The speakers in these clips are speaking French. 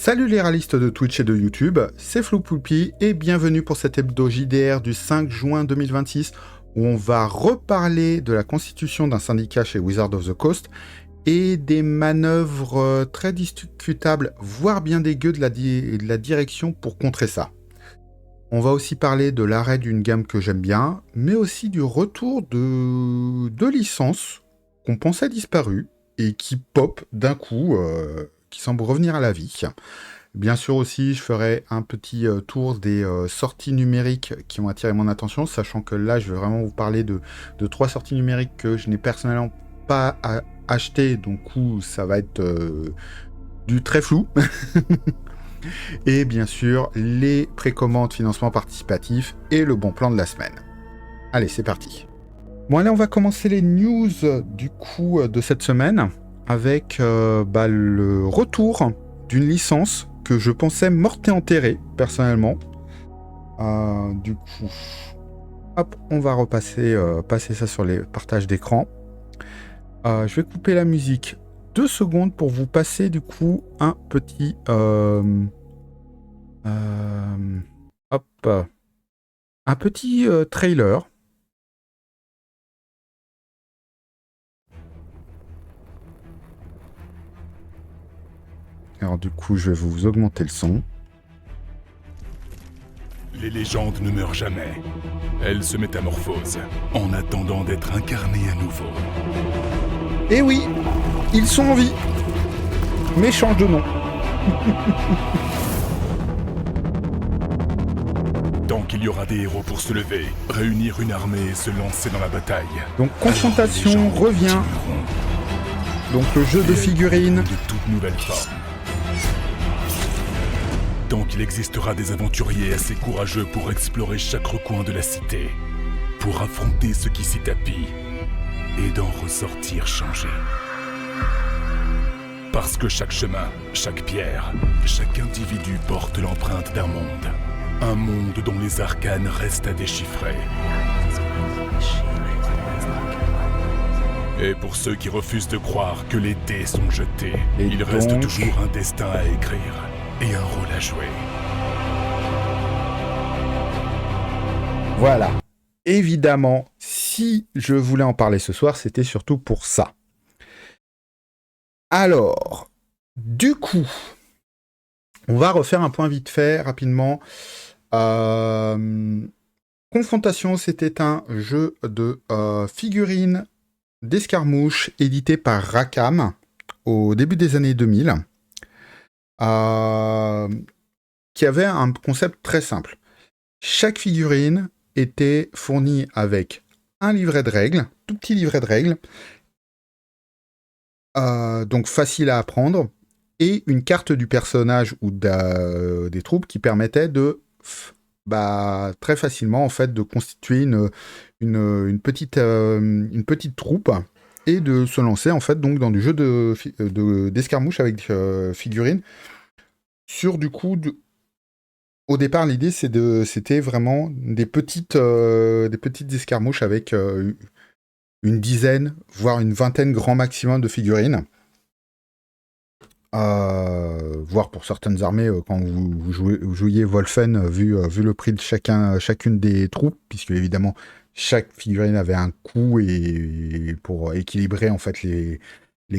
Salut les réalistes de Twitch et de YouTube, c'est Floupoupi et bienvenue pour cet hebdo JDR du 5 juin 2026 où on va reparler de la constitution d'un syndicat chez Wizards of the Coast et des manœuvres très discutables, voire bien dégueu de la direction pour contrer ça. On va aussi parler de l'arrêt d'une gamme que j'aime bien, mais aussi du retour de licences qu'on pensait disparues et qui pop d'un coup, qui semblent revenir à la vie. Bien sûr aussi, je ferai un petit tour des sorties numériques qui ont attiré mon attention, sachant que là, je vais vraiment vous parler de 3 sorties numériques que je n'ai personnellement pas achetées, donc ça va être du très flou. Et bien sûr, les précommandes, financement participatif et le bon plan de la semaine. Allez, c'est parti. Bon, allez, on va commencer les news du coup de cette semaine avec le retour d'une licence que je pensais morte et enterrée, personnellement. Du coup, hop, on va repasser passer ça sur les partages d'écran. Je vais couper la musique 2 secondes pour vous passer du coup un petit trailer. Alors du coup, je vais vous augmenter le son. Les légendes ne meurent jamais. Elles se métamorphosent en attendant d'être incarnées à nouveau. Et oui, ils sont en vie, mais changent de nom. Tant qu'il y aura des héros pour se lever, réunir une armée et se lancer dans la bataille. Donc Confrontation revient. Donc le jeu de figurines. De toute nouvelle forme. Tant qu'il existera des aventuriers assez courageux pour explorer chaque recoin de la cité, pour affronter ce qui s'y tapit, et d'en ressortir changé. Parce que chaque chemin, chaque pierre, chaque individu porte l'empreinte d'un monde. Un monde dont les arcanes restent à déchiffrer. Et pour ceux qui refusent de croire que les dés sont jetés, il reste toujours un destin à écrire et un rôle à jouer. Voilà. Évidemment, si je voulais en parler ce soir, c'était surtout pour ça. Alors, du coup, on va refaire un point vite fait, rapidement. Confrontation, c'était un jeu de figurines d'escarmouche édité par Rackham au début des années 2000, qui avait un concept très simple. Chaque figurine était fournie avec un livret de règles, tout petit livret de règles, donc facile à apprendre, et une carte du personnage ou des troupes qui permettait de très facilement en fait de constituer une petite troupe et de se lancer en fait donc dans du jeu d'escarmouche avec figurines sur du coup au départ l'idée c'était vraiment des petites escarmouches avec une dizaine voire une vingtaine grand maximum de figurines. Voire pour certaines armées, quand vous jouiez Wolfen, vu le prix de chacune des troupes, puisque évidemment chaque figurine avait un coût et pour équilibrer en fait les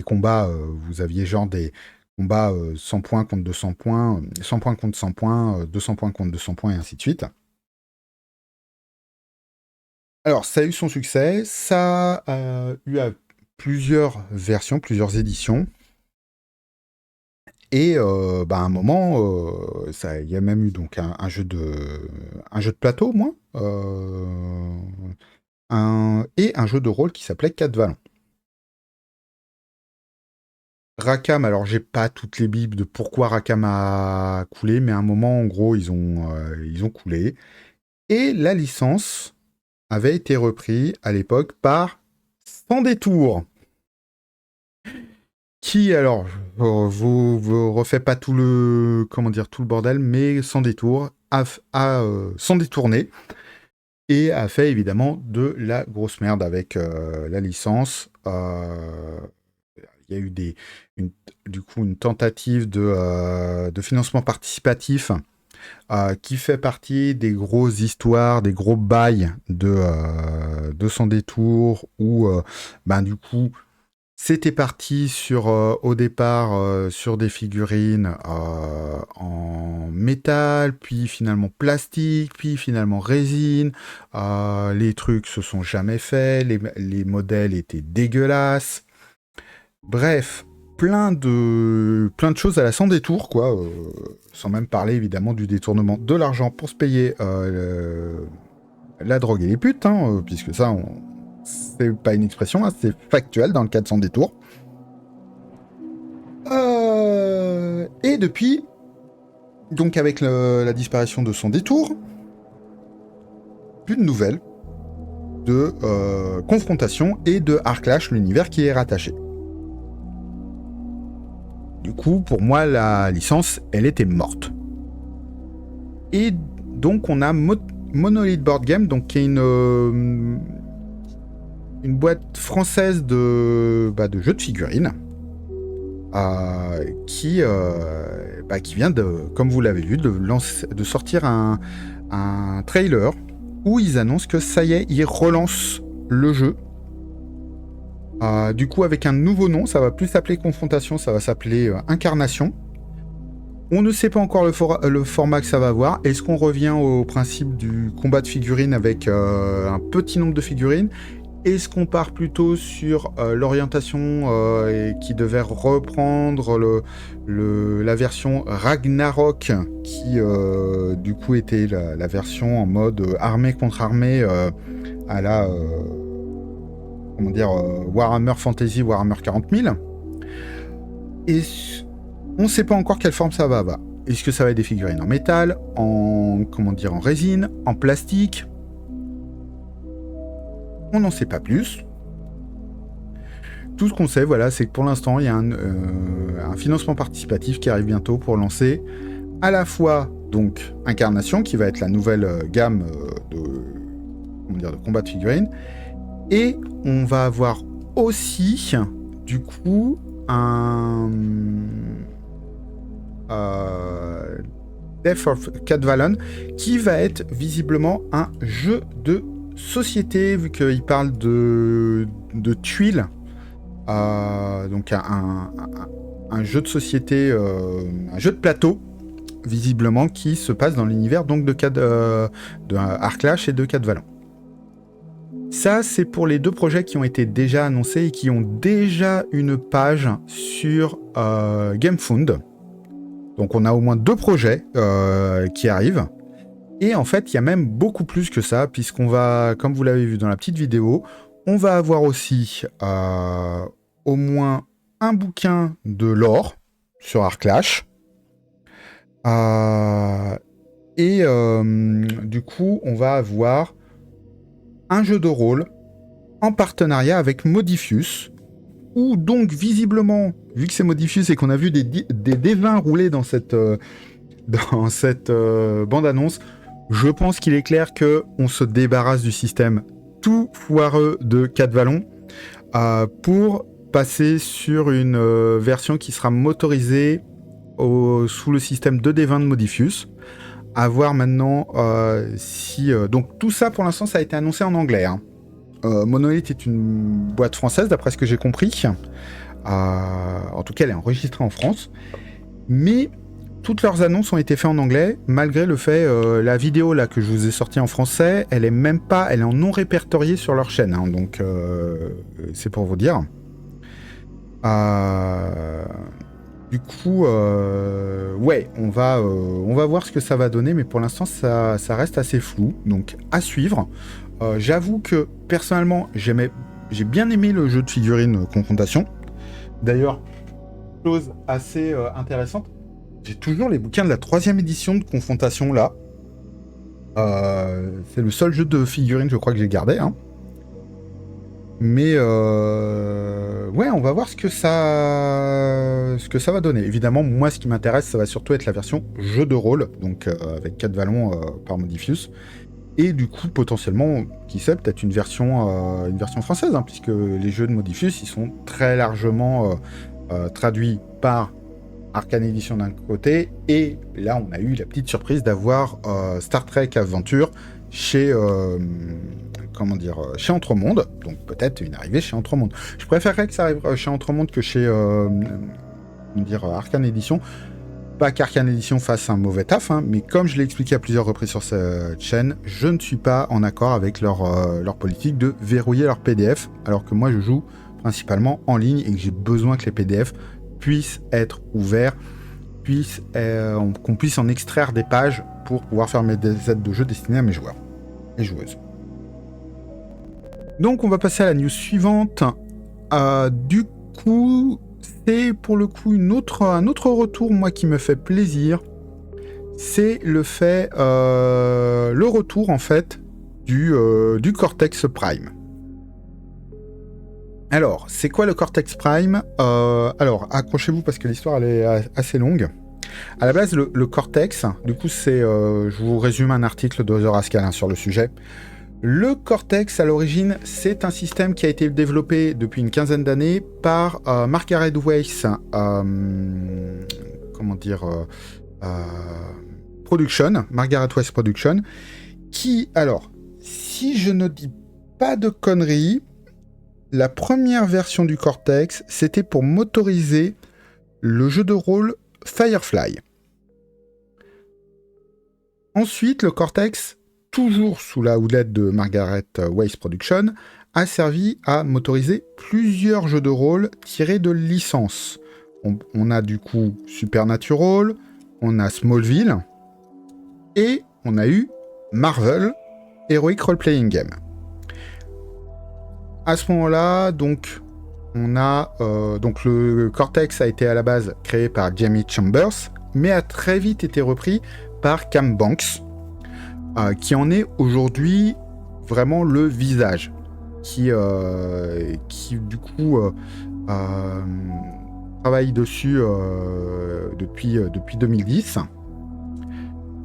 combats, vous aviez genre des combats 100 points contre 200 points, 100 points contre 100 points, 200 points contre 200 points et ainsi de suite. Alors ça a eu son succès, ça a eu plusieurs versions, plusieurs éditions. Et à un moment, il y a même eu donc un jeu de plateau, moi, et un jeu de rôle qui s'appelait 4 Vallons. Rackham, alors j'ai pas toutes les bibles de pourquoi Rackham a coulé, mais à un moment, en gros, ils ont coulé. Et la licence avait été reprise à l'époque par Sans Détour. Qui, alors, vous refait pas tout le bordel, mais Sans Détour, sans détourner, et a fait évidemment de la grosse merde avec la licence y a eu une tentative de financement participatif qui fait partie des grosses histoires, des gros bails de Sans Détour, où du coup, c'était parti au départ sur des figurines en métal, puis finalement plastique, puis finalement résine. Les trucs se sont jamais faits, les modèles étaient dégueulasses. Bref, plein de choses à la Sans Détour, quoi. Sans même parler évidemment du détournement de l'argent pour se payer la drogue et les putes, puisque ça, c'est pas une expression, c'est factuel dans le cas de Sans Détour. Et depuis, donc avec la disparition de Sans Détour, plus de nouvelles de Confrontation et de Arclash, l'univers qui est rattaché. Du coup, pour moi, la licence, elle était morte. Et donc, on a Monolith Board Game, donc qui est une boîte française de jeux de figurines, qui vient comme vous l'avez vu, de sortir un trailer où ils annoncent que ça y est, ils relancent le jeu. Du coup, avec un nouveau nom, ça va plus s'appeler Confrontation, ça va s'appeler Incarnation. On ne sait pas encore le format que ça va avoir. Est-ce qu'on revient au principe du combat de figurines avec un petit nombre de figurines ? Est-ce qu'on part plutôt sur l'orientation qui devait reprendre la version Ragnarok, qui du coup était la version en mode armée contre armée à la Warhammer Fantasy, Warhammer 40 000. Et on ne sait pas encore quelle forme ça va avoir. Est-ce que ça va être des figurines en métal, en résine, en plastique ? On n'en sait pas plus. Tout ce qu'on sait, c'est que pour l'instant, il y a un financement participatif qui arrive bientôt pour lancer à la fois donc Incarnation, qui va être la nouvelle gamme de combat de figurines, et on va avoir aussi du coup un Death of Cadwallon, qui va être visiblement un jeu de société, vu qu'il parle de tuiles, donc un jeu de société, un jeu de plateau, visiblement, qui se passe dans l'univers donc de Arclash et de Cadwallon. Ça, c'est pour les deux projets qui ont été déjà annoncés et qui ont déjà une page sur GameFound. Donc on a au moins 2 projets qui arrivent. Et en fait, il y a même beaucoup plus que ça, puisqu'on va, comme vous l'avez vu dans la petite vidéo, on va avoir aussi au moins un bouquin de lore sur Arclash. Du coup, on va avoir un jeu de rôle en partenariat avec Modiphius, où donc visiblement, vu que c'est Modiphius et qu'on a vu des D20 rouler dans cette bande-annonce, je pense qu'il est clair qu'on se débarrasse du système tout foireux de Cadwallon pour passer sur une version qui sera motorisée sous le système 2D20 de Modiphius. À voir maintenant si... donc tout ça, pour l'instant, ça a été annoncé en anglais. Monolith est une boîte française, d'après ce que j'ai compris. En tout cas, elle est enregistrée en France. Mais toutes leurs annonces ont été faites en anglais, malgré le fait... la vidéo là que je vous ai sortie en français, elle est en non répertoriée sur leur chaîne. Donc, c'est pour vous dire. Du coup, on va voir ce que ça va donner, mais pour l'instant, ça reste assez flou, donc à suivre. J'avoue que, personnellement, j'ai bien aimé le jeu de figurines Confrontation. D'ailleurs, chose assez intéressante, j'ai toujours les bouquins de la 3e édition de Confrontation, là. C'est le seul jeu de figurines, je crois, que j'ai gardé, Mais on va voir ce que ça va donner. Évidemment, moi, ce qui m'intéresse, ça va surtout être la version jeu de rôle, donc avec Cadwallon par Modiphius. Et du coup, potentiellement, qui sait, peut-être une version française, hein, puisque les jeux de Modiphius, ils sont très largement traduits par Arcane Edition d'un côté, et là, on a eu la petite surprise d'avoir Star Trek Adventure chez chez Entremonde, donc peut-être une arrivée chez Entremonde. Je préférerais que ça arrive chez Entremonde que chez Arcane Edition. Pas qu'Arcane Edition fasse un mauvais taf, hein, mais comme je l'ai expliqué à plusieurs reprises sur cette chaîne, je ne suis pas en accord avec leur politique de verrouiller leur PDF, alors que moi je joue principalement en ligne et que j'ai besoin que les PDF puissent être ouverts, qu'on puisse en extraire des pages pour pouvoir faire mes aides de jeu destinées à mes joueurs et joueuses. Donc on va passer à la news suivante. Du coup, c'est pour le coup un autre retour, moi, qui me fait plaisir. C'est le retour, en fait, du Cortex Prime. Alors, c'est quoi le Cortex Prime ? Alors, accrochez-vous parce que l'histoire, elle est assez longue. À la base, le Cortex, du coup, c'est... je vous résume un article de The Rascal sur le sujet. Le Cortex, à l'origine, c'est un système qui a été développé depuis une quinzaine d'années par Margaret Weis Production, Margaret Weis Production, qui, alors, si je ne dis pas de conneries, la première version du Cortex, c'était pour motoriser le jeu de rôle Firefly. Ensuite, le Cortex, toujours sous la houlette de Margaret Weis Production, a servi à motoriser plusieurs jeux de rôle tirés de licences. On a du coup Supernatural, on a Smallville, et on a eu Marvel Heroic Role Playing Game. À ce moment-là, donc, on a donc le Cortex a été à la base créé par Jamie Chambers, mais a très vite été repris par Cam Banks, qui en est aujourd'hui vraiment le visage, qui du coup travaille dessus depuis 2010,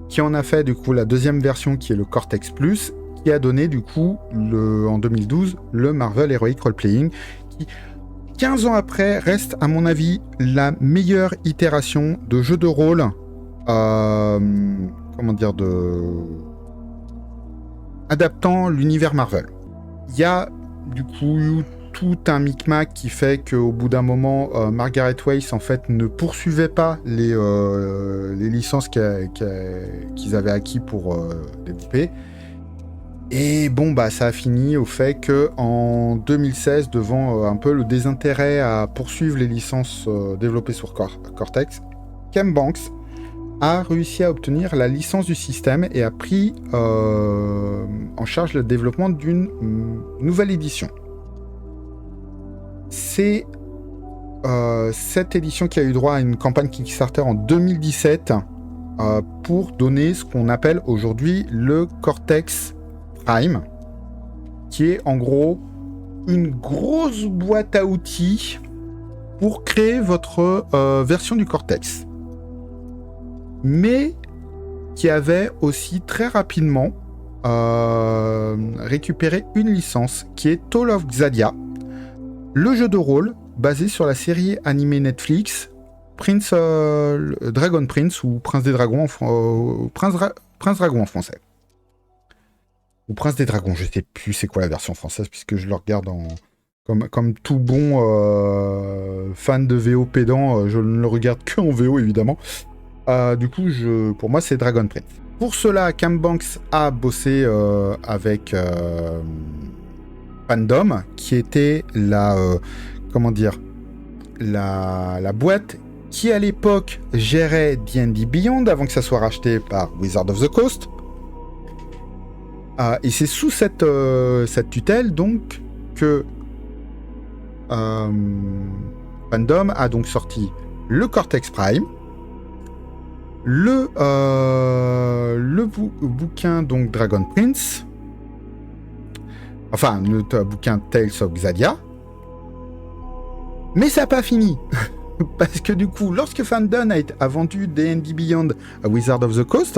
qui en a fait du coup la deuxième version qui est le Cortex Plus, qui a donné du coup en 2012 le Marvel Heroic Role Playing, qui 15 ans après reste à mon avis la meilleure itération de jeu de rôle adaptant l'univers Marvel. Il y a du coup tout un micmac qui fait qu'au bout d'un moment, Margaret Weis en fait ne poursuivait pas les licences qu'ils avaient acquis pour développer. Et bon, bah ça a fini au fait que en 2016, devant un peu le désintérêt à poursuivre les licences développées sur Cortex, Cam Banks a réussi à obtenir la licence du système et a pris en charge le développement d'une nouvelle édition. C'est cette édition qui a eu droit à une campagne Kickstarter en 2017 pour donner ce qu'on appelle aujourd'hui le Cortex Prime, qui est en gros une grosse boîte à outils pour créer votre version du Cortex. Mais qui avait aussi très rapidement récupéré une licence qui est Call of Xadia, le jeu de rôle basé sur la série animée Netflix Dragon Prince ou Prince des Dragons Prince Dragon en français. Ou Prince des Dragons, je sais plus c'est quoi la version française puisque je le regarde comme tout bon fan de VO pédant, je ne le regarde que en VO évidemment. Du coup, pour moi, c'est Dragon Prince. Pour cela, Cam Banks a bossé avec Fandom, qui était la boîte qui, à l'époque, gérait D&D Beyond avant que ça soit racheté par Wizard of the Coast. Et c'est sous cette tutelle, donc, que Fandom a donc sorti le Cortex Prime, le bouquin donc Dragon Prince, enfin le bouquin Tales of Xadia, mais ça n'a pas fini parce que du coup lorsque Fandom a vendu D&D Beyond à Wizard of the Coast,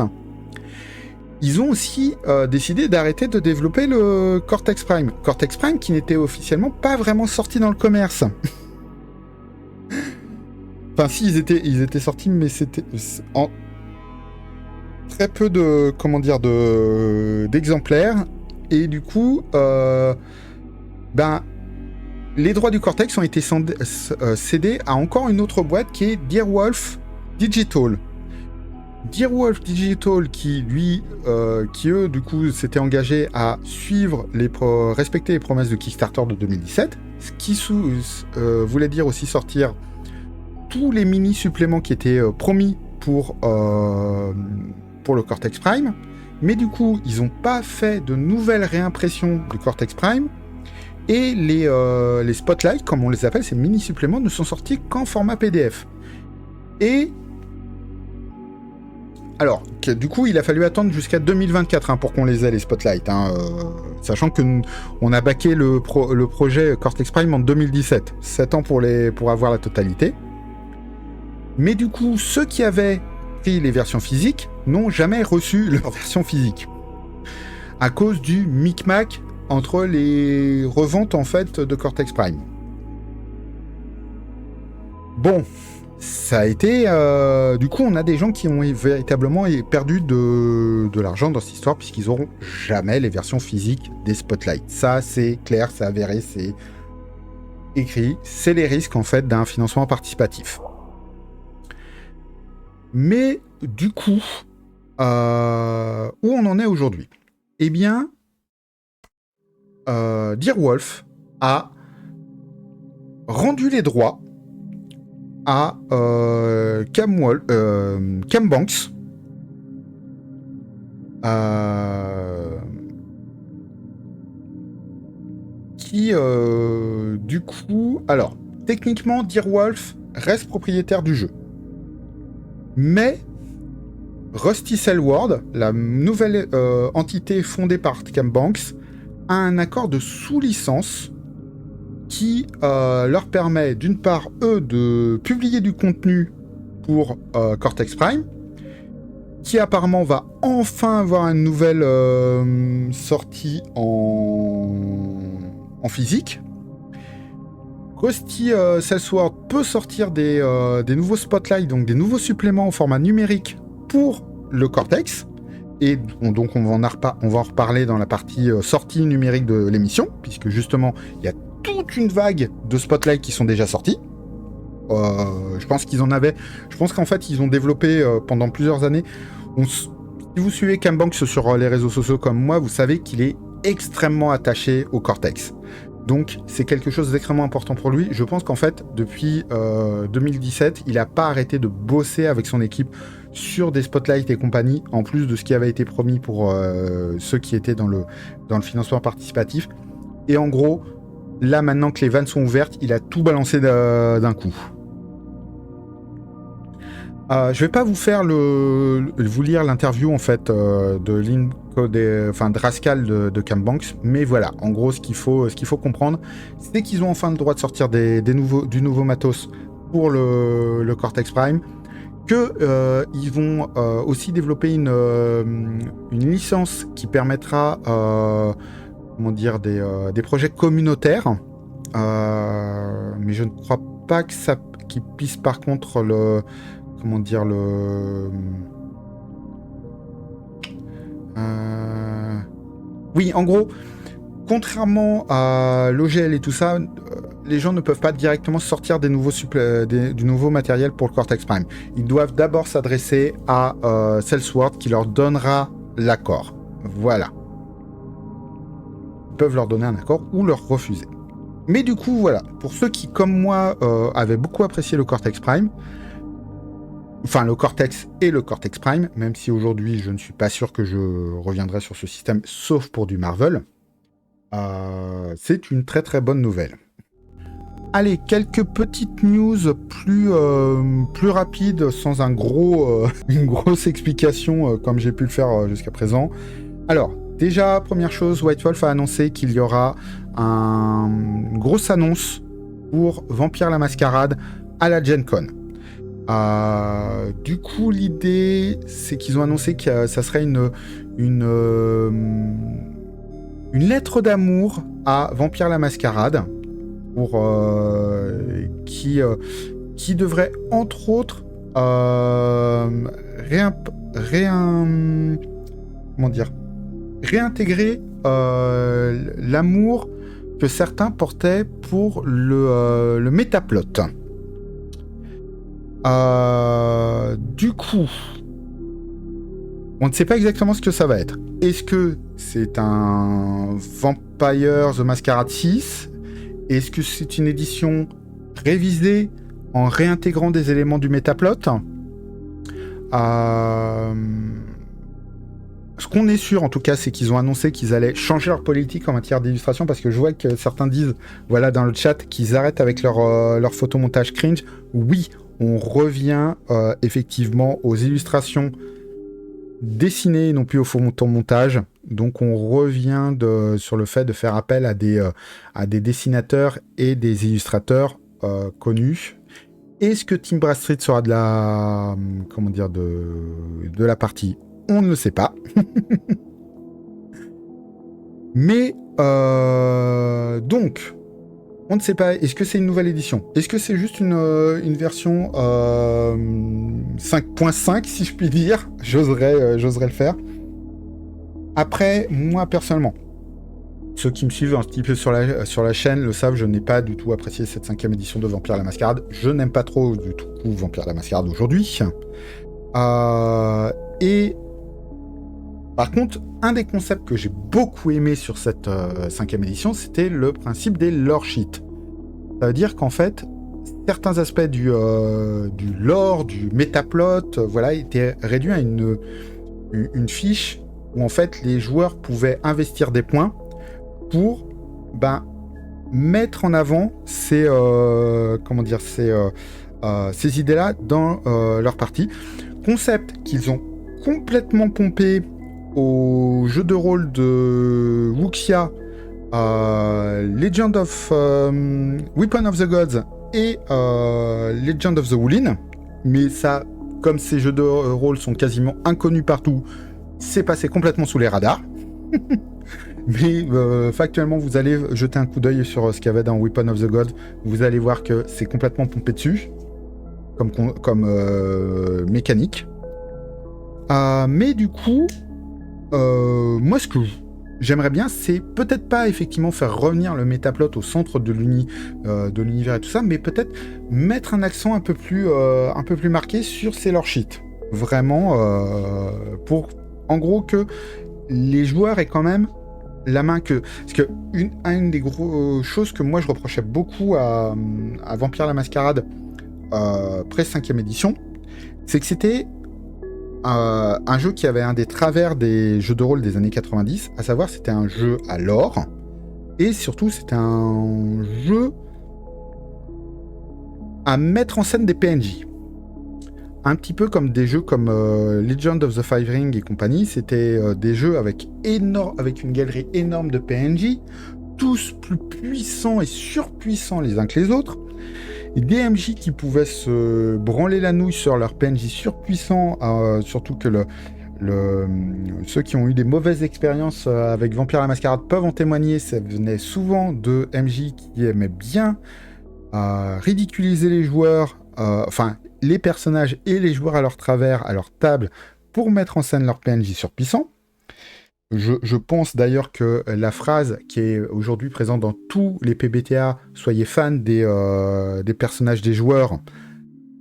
ils ont aussi décidé d'arrêter de développer le Cortex Prime. Cortex Prime qui n'était officiellement pas vraiment sorti dans le commerce. Enfin, si, ils étaient sortis, mais c'était en très peu de, d'exemplaires. Et du coup, les droits du Cortex ont été cédés à encore une autre boîte qui est Deerwolf Digital. Deerwolf Digital qui eux, du coup, s'étaient engagés à suivre respecter les promesses de Kickstarter de 2017, ce qui voulait dire aussi sortir tous les mini suppléments qui étaient promis pour le Cortex Prime. Mais du coup, ils n'ont pas fait de nouvelles réimpressions du Cortex Prime. Et les Spotlight, comme on les appelle, ces mini suppléments, ne sont sortis qu'en format PDF. Et alors, du coup, il a fallu attendre jusqu'à 2024 pour qu'on les ait, les Spotlight. Sachant qu'on a backé le projet Cortex Prime en 2017. 7 ans pour avoir la totalité. Mais du coup, ceux qui avaient pris les versions physiques n'ont jamais reçu leur version physique. À cause du micmac entre les reventes, en fait, de Cortex Prime. Bon... Ça a été... du coup, on a des gens qui ont véritablement perdu de l'argent dans cette histoire, puisqu'ils n'auront jamais les versions physiques des Spotlight. Ça, c'est clair, c'est avéré, c'est écrit. C'est les risques, en fait, d'un financement participatif. Mais, du coup, où on en est aujourd'hui? Eh bien, Deerwolf a rendu les droits à Cambanks, qui du coup, alors techniquement Deerwolf reste propriétaire du jeu, mais Rusty Selward, la nouvelle entité fondée par Cambanks, a un accord de sous-licence qui leur permet, d'une part, eux, de publier du contenu pour Cortex Prime, qui apparemment va enfin avoir une nouvelle sortie en physique. Rusty Selward peut sortir des nouveaux spotlights, donc des nouveaux suppléments au format numérique pour le Cortex, et donc on va en reparler dans la partie sortie numérique de l'émission, puisque justement, il y a toute une vague de spotlights qui sont déjà sortis. Je pense qu'en fait, ils ont développé pendant plusieurs années. Si vous suivez Cambanks sur les réseaux sociaux comme moi, vous savez qu'il est extrêmement attaché au Cortex. Donc, c'est quelque chose d'extrêmement important pour lui. Je pense qu'en fait, depuis 2017, il n'a pas arrêté de bosser avec son équipe sur des spotlights et compagnie, en plus de ce qui avait été promis pour ceux qui étaient dans le financement participatif. Et en gros, là, maintenant que les vannes sont ouvertes, il a tout balancé d'un coup. Je vais pas vous lire l'interview en fait de Rascal de Cambanks, mais voilà, en gros, ce qu'il faut comprendre, c'est qu'ils ont enfin le droit de sortir du nouveau matos pour le Cortex Prime, que ils vont aussi développer une licence qui permettra des projets communautaires, mais je ne crois pas qu'ils puissent par contre oui, en gros, contrairement à l'OGL et tout ça, les gens ne peuvent pas directement sortir du nouveau matériel pour le Cortex Prime. Ils doivent d'abord s'adresser à Selward qui leur donnera l'accord. Voilà. Peuvent leur donner un accord ou leur refuser. Mais du coup, voilà, pour ceux qui, comme moi, avaient beaucoup apprécié le Cortex Prime, enfin le Cortex et le Cortex Prime, même si aujourd'hui je ne suis pas sûr que je reviendrai sur ce système, sauf pour du Marvel, c'est une très très bonne nouvelle. Allez, quelques petites news plus rapides, sans une grosse explication comme j'ai pu le faire jusqu'à présent. Alors, déjà, première chose, White Wolf a annoncé qu'il y aura une grosse annonce pour Vampire la Mascarade à la Gen Con. Du coup, l'idée, c'est qu'ils ont annoncé que ça serait une lettre d'amour à Vampire la Mascarade, qui devrait, entre autres, réintégrer l'amour que certains portaient pour le métaplot. Du coup, on ne sait pas exactement ce que ça va être. Est-ce que c'est un Vampire the Masquerade 6 ? Est-ce que c'est une édition révisée en réintégrant des éléments du métaplot ? Ce qu'on est sûr, en tout cas, c'est qu'ils ont annoncé qu'ils allaient changer leur politique en matière d'illustration, parce que je vois que certains disent, voilà, dans le chat, qu'ils arrêtent avec leur photomontage cringe. Oui, on revient effectivement aux illustrations dessinées, non plus au photomontage. Donc on revient sur le fait de faire appel à des dessinateurs et des illustrateurs connus. Est-ce que Team Bradstreet sera de la partie ? On ne le sait pas. Mais donc, on ne sait pas. Est-ce que c'est une nouvelle édition ? Est-ce que c'est juste une version 5.5, si je puis dire ? J'oserais le faire. Après, moi personnellement, ceux qui me suivent un petit peu sur la chaîne le savent, je n'ai pas du tout apprécié cette 5e édition de Vampire la Mascarade. Je n'aime pas trop du tout Vampire la Mascarade aujourd'hui. Et par contre, un des concepts que j'ai beaucoup aimé sur cette 5e édition, c'était le principe des lore sheets. Ça veut dire qu'en fait, certains aspects du lore, du métaplot, étaient réduits à une fiche où en fait les joueurs pouvaient investir des points pour mettre en avant ces idées-là dans leur partie. Concept qu'ils ont complètement pompé au jeu de rôle de Wuxia, Legend of Weapon of the Gods et Legend of the Wulin. Mais ça, comme ces jeux de rôle sont quasiment inconnus partout, c'est passé complètement sous les radars. Mais factuellement, vous allez jeter un coup d'œil sur ce qu'il y avait dans Weapon of the Gods. Vous allez voir que c'est complètement pompé dessus, comme mécanique. Mais du coup, moi, ce que j'aimerais bien, c'est peut-être pas effectivement faire revenir le métaplot au centre de l'univers et tout ça, mais peut-être mettre un accent un peu plus marqué sur ces lore sheets. Vraiment, pour en gros que les joueurs aient quand même la main que... Parce que une des grosses choses que moi je reprochais beaucoup à Vampire la Mascarade pré-5e édition, c'est que c'était un jeu qui avait un des travers des jeux de rôle des années 90, à savoir c'était un jeu à lore, et surtout c'était un jeu à mettre en scène des PNJ. Un petit peu comme des jeux comme Legend of the Five Ring et compagnie, c'était des jeux avec une galerie énorme de PNJ, tous plus puissants et surpuissants les uns que les autres, et des MJ qui pouvaient se branler la nouille sur leurs PNJ surpuissants, surtout que ceux qui ont eu des mauvaises expériences avec Vampire la Mascarade peuvent en témoigner, ça venait souvent de MJ qui aimaient bien ridiculiser les joueurs, les personnages et les joueurs à leur travers, à leur table, pour mettre en scène leurs PNJ surpuissants. Je pense d'ailleurs que la phrase qui est aujourd'hui présente dans tous les PBTA, soyez fans des personnages des joueurs,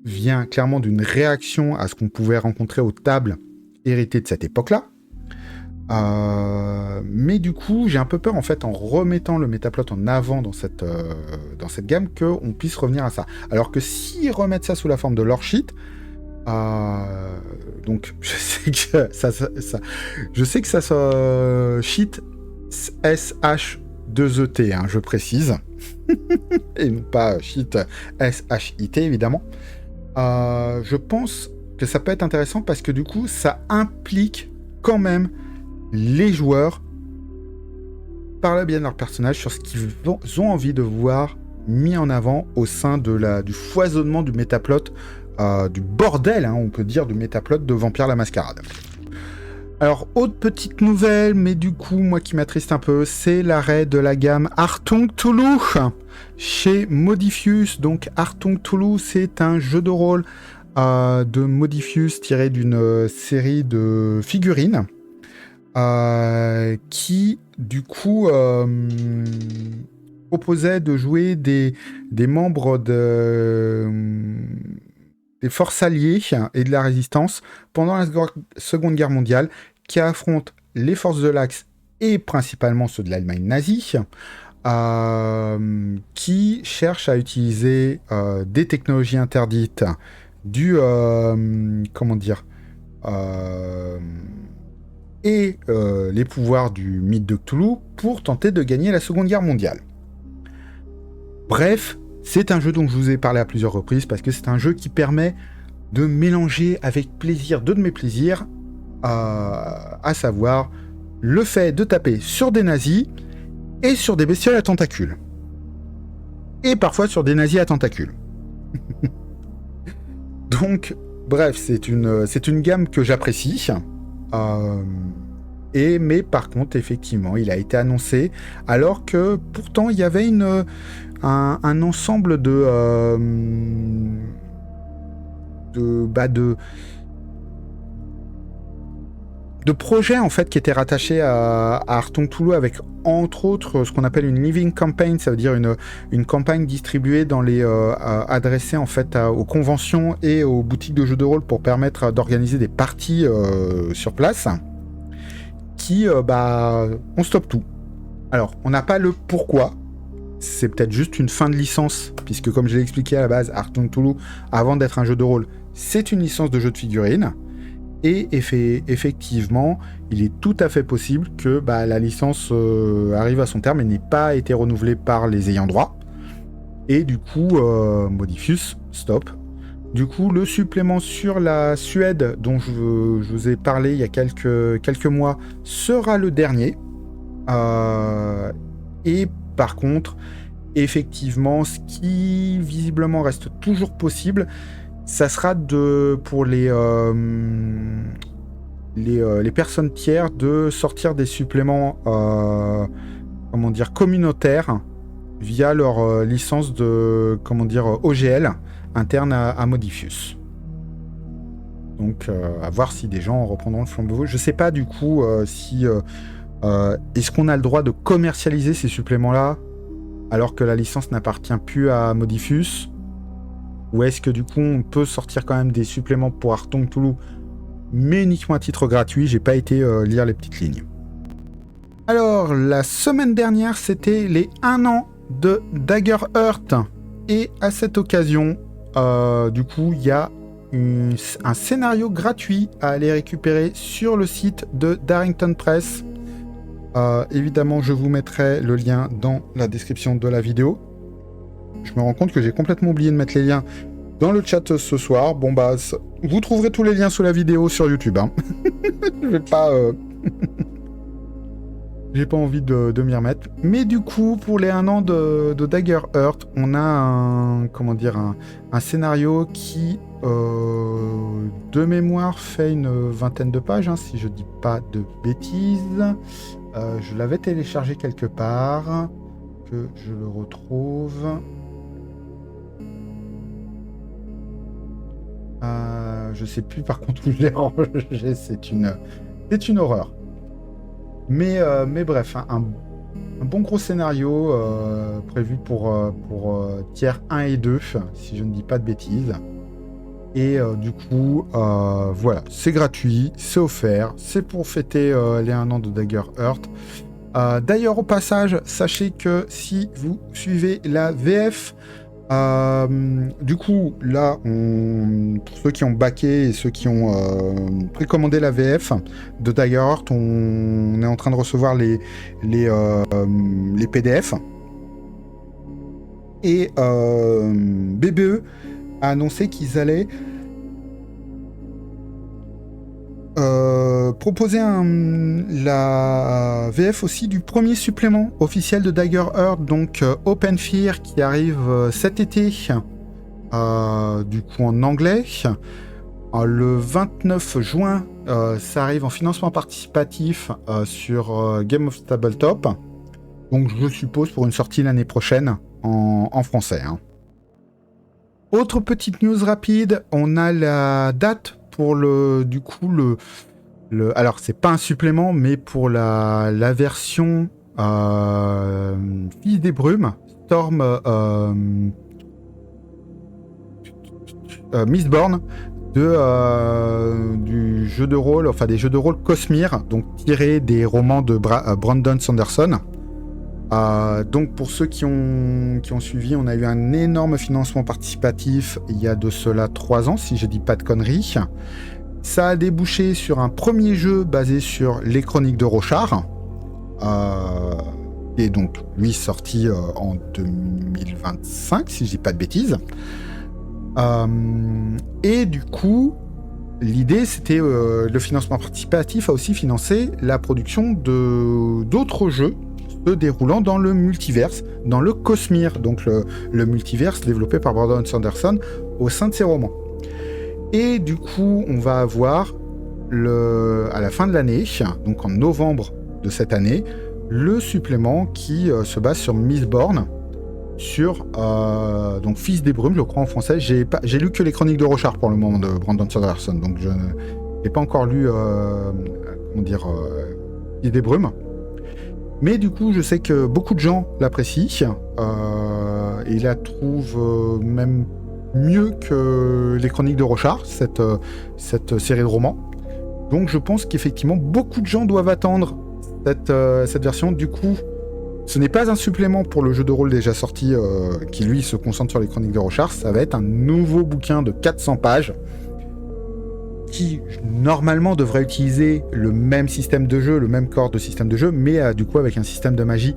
vient clairement d'une réaction à ce qu'on pouvait rencontrer aux tables héritées de cette époque-là. Mais du coup, j'ai un peu peur en fait, en remettant le métaplot en avant dans cette gamme, qu'on puisse revenir à ça. Alors que s'ils remettent ça sous la forme de lore sheet, donc je sais que ça sheet SH2ET, hein, je précise, et non pas sheet SHIT évidemment. Je pense que ça peut être intéressant parce que du coup, ça implique quand même les joueurs par le biais de leur personnage sur ce qu'ils ont envie de voir mis en avant au sein du foisonnement du métaplot du bordel, on peut dire, du métaplot de Vampire la Mascarade. Alors, autre petite nouvelle, mais du coup, moi qui m'attriste un peu, c'est l'arrêt de la gamme Achtung Cthulhu chez Modiphius. Donc, Achtung Cthulhu, c'est un jeu de rôle de Modiphius tiré d'une série de figurines qui, du coup, proposait de jouer des membres des forces alliées et de la résistance pendant la Seconde Guerre mondiale qui affrontent les forces de l'Axe et principalement ceux de l'Allemagne nazie qui cherchent à utiliser des technologies interdites et les pouvoirs du mythe de Cthulhu pour tenter de gagner la Seconde Guerre mondiale. Bref, c'est un jeu dont je vous ai parlé à plusieurs reprises parce que c'est un jeu qui permet de mélanger avec plaisir deux de mes plaisirs, à savoir le fait de taper sur des nazis et sur des bestioles à tentacules. Et parfois sur des nazis à tentacules. Donc, bref, c'est une gamme que j'apprécie. Mais par contre, effectivement, il a été annoncé alors que pourtant il y avait un ensemble de projets en fait qui étaient rattachés à Achtung Cthulhu avec entre autres ce qu'on appelle une living campaign, ça veut dire une campagne distribuée dans adressée en fait aux conventions et aux boutiques de jeux de rôle pour permettre d'organiser des parties sur place qui on stoppe tout. Alors on n'a pas le pourquoi. C'est peut-être juste une fin de licence, puisque comme je l'ai expliqué à la base, Achtung Cthulhu, avant d'être un jeu de rôle, c'est une licence de jeu de figurines. Et effectivement, il est tout à fait possible que la licence arrive à son terme et n'ait pas été renouvelée par les ayants droit. Et du coup, Modiphius, stop. Du coup, le supplément sur la Suède, dont je vous ai parlé il y a quelques mois, sera le dernier. Et par contre, effectivement, ce qui visiblement reste toujours possible, ça sera pour les personnes tiers de sortir des suppléments communautaires via leur licence de OGL interne à Modiphius. Donc à voir si des gens reprendront le flambeau. Je sais pas du coup si est-ce qu'on a le droit de commercialiser ces suppléments-là alors que la licence n'appartient plus à Modiphius, ou est-ce que du coup on peut sortir quand même des suppléments pour Achtung Cthulhu mais uniquement à titre gratuit? J'ai pas été lire les petites lignes. Alors la semaine dernière c'était les 1 an de Daggerheart et à cette occasion du coup il y a un scénario gratuit à aller récupérer sur le site de Darrington Press. Évidemment, je vous mettrai le lien dans la description de la vidéo. Je me rends compte que j'ai complètement oublié de mettre les liens dans le chat ce soir. Bon vous trouverez tous les liens sous la vidéo sur YouTube. Je vais pas... J'ai pas envie de m'y remettre. Mais du coup, pour les 1 an de Daggerheart, on a un scénario qui, de mémoire, fait une 20aine de pages, si je dis pas de bêtises. Je l'avais téléchargé quelque part, que je le retrouve. Je sais plus par contre où je l'ai rangé, c'est une horreur. Mais bref, un bon gros scénario prévu pour tiers 1 et 2, si je ne dis pas de bêtises. Et du coup, voilà, c'est gratuit, c'est offert, c'est pour fêter les 1 an de Daggerheart. D'ailleurs, au passage, sachez que si vous suivez la VF, du coup, là, pour ceux qui ont backé et ceux qui ont précommandé la VF de Daggerheart, on est en train de recevoir les PDF. Et BBE a annoncé qu'ils allaient proposer la VF aussi du premier supplément officiel de Daggerheart, donc Open Fear, qui arrive cet été du coup en anglais. Le 29 juin, ça arrive en financement participatif sur Game of Tabletop. Donc je suppose pour une sortie l'année prochaine en français. Hein. Autre petite news rapide, on a la date pour alors c'est pas un supplément, mais pour la version Fils des Brumes, Storm Mistborn du jeu de rôle, enfin des jeux de rôle Cosmere, donc tirés des romans de Brandon Sanderson. Donc pour ceux qui ont suivi, on a eu un énorme financement participatif il y a de cela 3 ans, si je dis pas de conneries. Ça a débouché sur un premier jeu basé sur les Chroniques de Rochard, et donc lui sorti en 2025, si je dis pas de bêtises. Et du coup, l'idée c'était le financement participatif a aussi financé la production d'autres jeux se déroulant dans le multiverse, dans le Cosmere, donc le multiverse développé par Brandon Sanderson au sein de ses romans. Et du coup, on va avoir à la fin de l'année, donc en novembre de cette année, le supplément qui se base sur Mistborn, sur donc Fils des Brumes, je crois en français. J'ai lu que les Chroniques de Rochard pour le moment de Brandon Sanderson, donc je n'ai pas encore lu Fils des Brumes. Mais du coup, je sais que beaucoup de gens l'apprécient et la trouvent même mieux que les Chroniques de Rochard, cette série de romans. Donc je pense qu'effectivement, beaucoup de gens doivent attendre cette version. Du coup, ce n'est pas un supplément pour le jeu de rôle déjà sorti qui, lui, se concentre sur les Chroniques de Rochard. Ça va être un nouveau bouquin de 400 pages qui, normalement, devrait utiliser le même système de jeu, le même corps de système de jeu, mais du coup avec un système de magie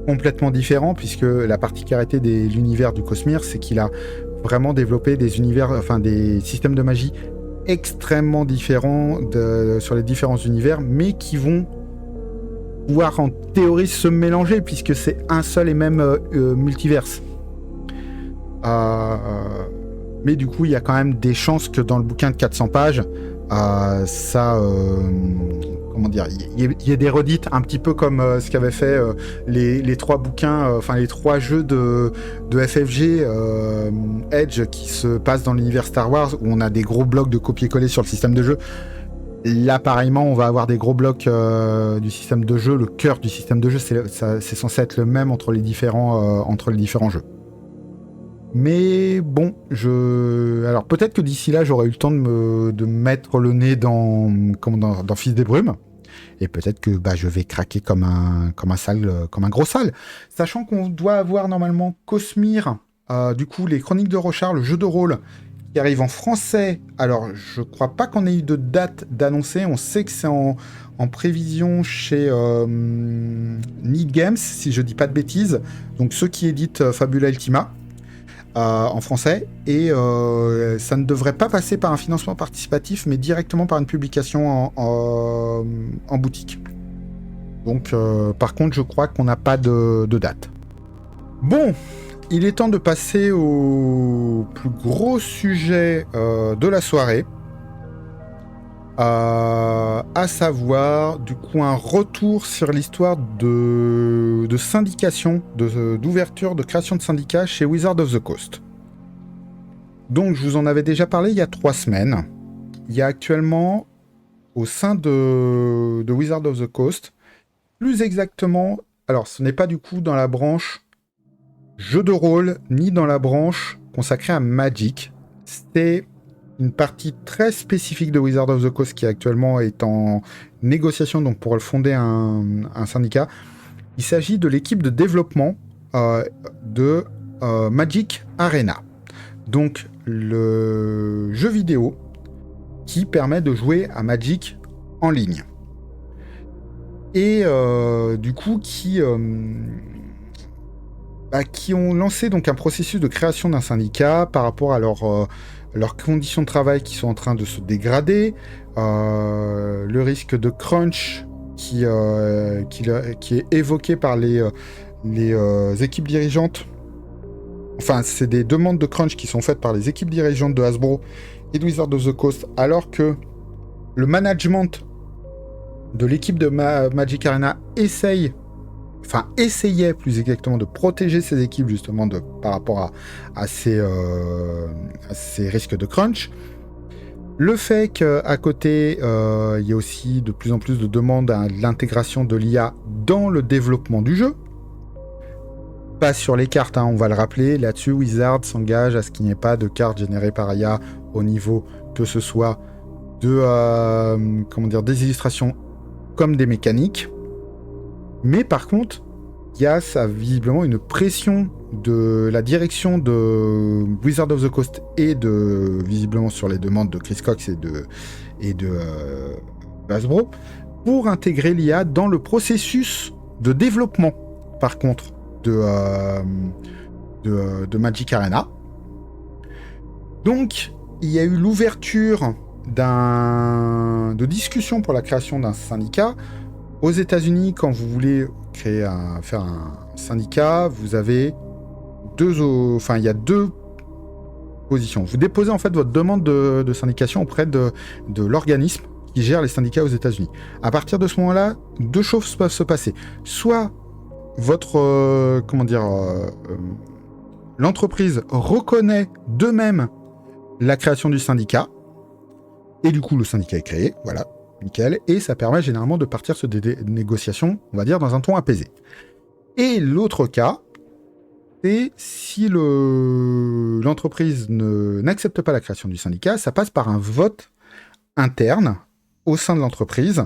complètement différent, puisque la particularité de l'univers du Cosmere, c'est qu'il a vraiment développé des systèmes de magie extrêmement différents sur les différents univers, mais qui vont pouvoir en théorie se mélanger, puisque c'est un seul et même multiverse. Mais du coup, il y a quand même des chances que dans le bouquin de 400 pages, comment dire, il y a des redites, un petit peu comme ce qu'avaient fait les 3 bouquins, les 3 jeux de FFG Edge qui se passent dans l'univers Star Wars, où on a des gros blocs de copier-coller sur le système de jeu. Là, pareillement, on va avoir des gros blocs du système de jeu. Le cœur du système de jeu, c'est censé être le même entre les différents jeux. Mais bon, alors peut-être que d'ici là, j'aurai eu le temps de mettre le nez dans Fils des Brumes. Et peut-être que je vais craquer comme un gros sale. Sachant qu'on doit avoir normalement Cosmere, du coup, les Chroniques de Rochard, le jeu de rôle, qui arrive en français. Alors, je crois pas qu'on ait eu de date d'annoncer. On sait que c'est en prévision chez Need Games, si je dis pas de bêtises. Donc, ceux qui éditent Fabula Ultima. En français, et ça ne devrait pas passer par un financement participatif, mais directement par une publication en boutique. Donc, par contre, je crois qu'on n'a pas de date. Bon, il est temps de passer au plus gros sujet de la soirée, à savoir, du coup, un retour sur l'histoire de syndication, d'ouverture, de création de syndicats chez Wizards of the Coast. Donc, je vous en avais déjà parlé il y a 3 semaines. Il y a actuellement, au sein de Wizards of the Coast, plus exactement, alors ce n'est pas du coup dans la branche jeu de rôle, ni dans la branche consacrée à Magic. C'est une partie très spécifique de Wizards of the Coast qui actuellement est en négociation donc pour fonder un syndicat. Il s'agit de l'équipe de développement de Magic Arena. Donc le jeu vidéo qui permet de jouer à Magic en ligne. Et du coup qui ont lancé donc un processus de création d'un syndicat par rapport à leurs conditions de travail qui sont en train de se dégrader, le risque de crunch qui est évoqué par les équipes dirigeantes Enfin, c'est des demandes de crunch qui sont faites par les équipes dirigeantes de Hasbro et de Wizards of the Coast, alors que le management de l'équipe de Magic Arena essayait plus exactement de protéger ses équipes justement par rapport à ces risques de crunch. Le fait qu'à côté, il y a aussi de plus en plus de demandes à l'intégration de l'IA dans le développement du jeu. Pas sur les cartes, on va le rappeler. Là-dessus, Wizard s'engage à ce qu'il n'y ait pas de cartes générées par IA au niveau que ce soit des illustrations comme des mécaniques. Mais par contre, il y a visiblement une pression de la direction de Wizard of the Coast et visiblement sur les demandes de Chris Cox et de Hasbro pour intégrer l'IA dans le processus de développement, par contre, de Magic Arena. Donc, il y a eu l'ouverture de discussion pour la création d'un syndicat. Aux États-Unis, quand vous voulez faire un syndicat, vous avez il y a deux positions. Vous déposez en fait votre demande de syndication auprès de l'organisme qui gère les syndicats aux États-Unis. À partir de ce moment-là, deux choses peuvent se passer. Soit votre l'entreprise reconnaît d'eux-mêmes la création du syndicat, et du coup le syndicat est créé, voilà, nickel, et ça permet généralement de partir sur des négociations, on va dire, dans un ton apaisé. Et l'autre cas, c'est si l'entreprise n'accepte pas la création du syndicat, ça passe par un vote interne au sein de l'entreprise,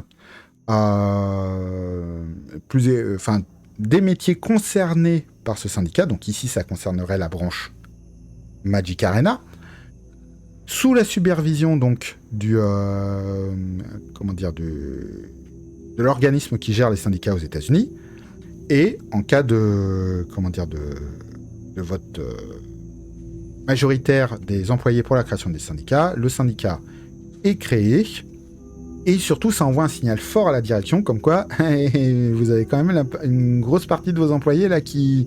des métiers concernés par ce syndicat, donc ici ça concernerait la branche Magic Arena, sous la supervision donc de l'organisme qui gère les syndicats aux États-Unis, et en cas de vote majoritaire des employés pour la création des syndicats, le syndicat est créé, et surtout ça envoie un signal fort à la direction, comme quoi vous avez quand même une grosse partie de vos employés là qui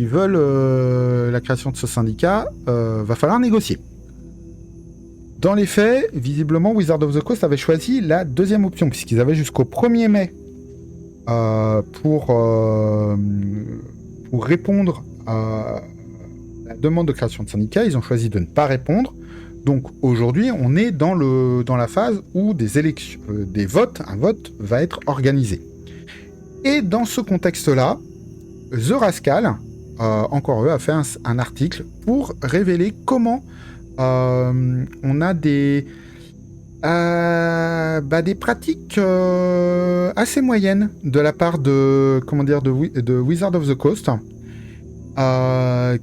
veulent la création de ce syndicat, va falloir négocier. Dans les faits, visiblement, Wizards of the Coast avait choisi la deuxième option, puisqu'ils avaient jusqu'au 1er mai pour répondre à la demande de création de syndicat. Ils ont choisi de ne pas répondre. Donc aujourd'hui, on est dans la phase où un vote va être organisé. Et dans ce contexte-là, The Rascal, encore eux, a fait un article pour révéler comment on a des pratiques assez moyennes de la part de Wizard of the Coast,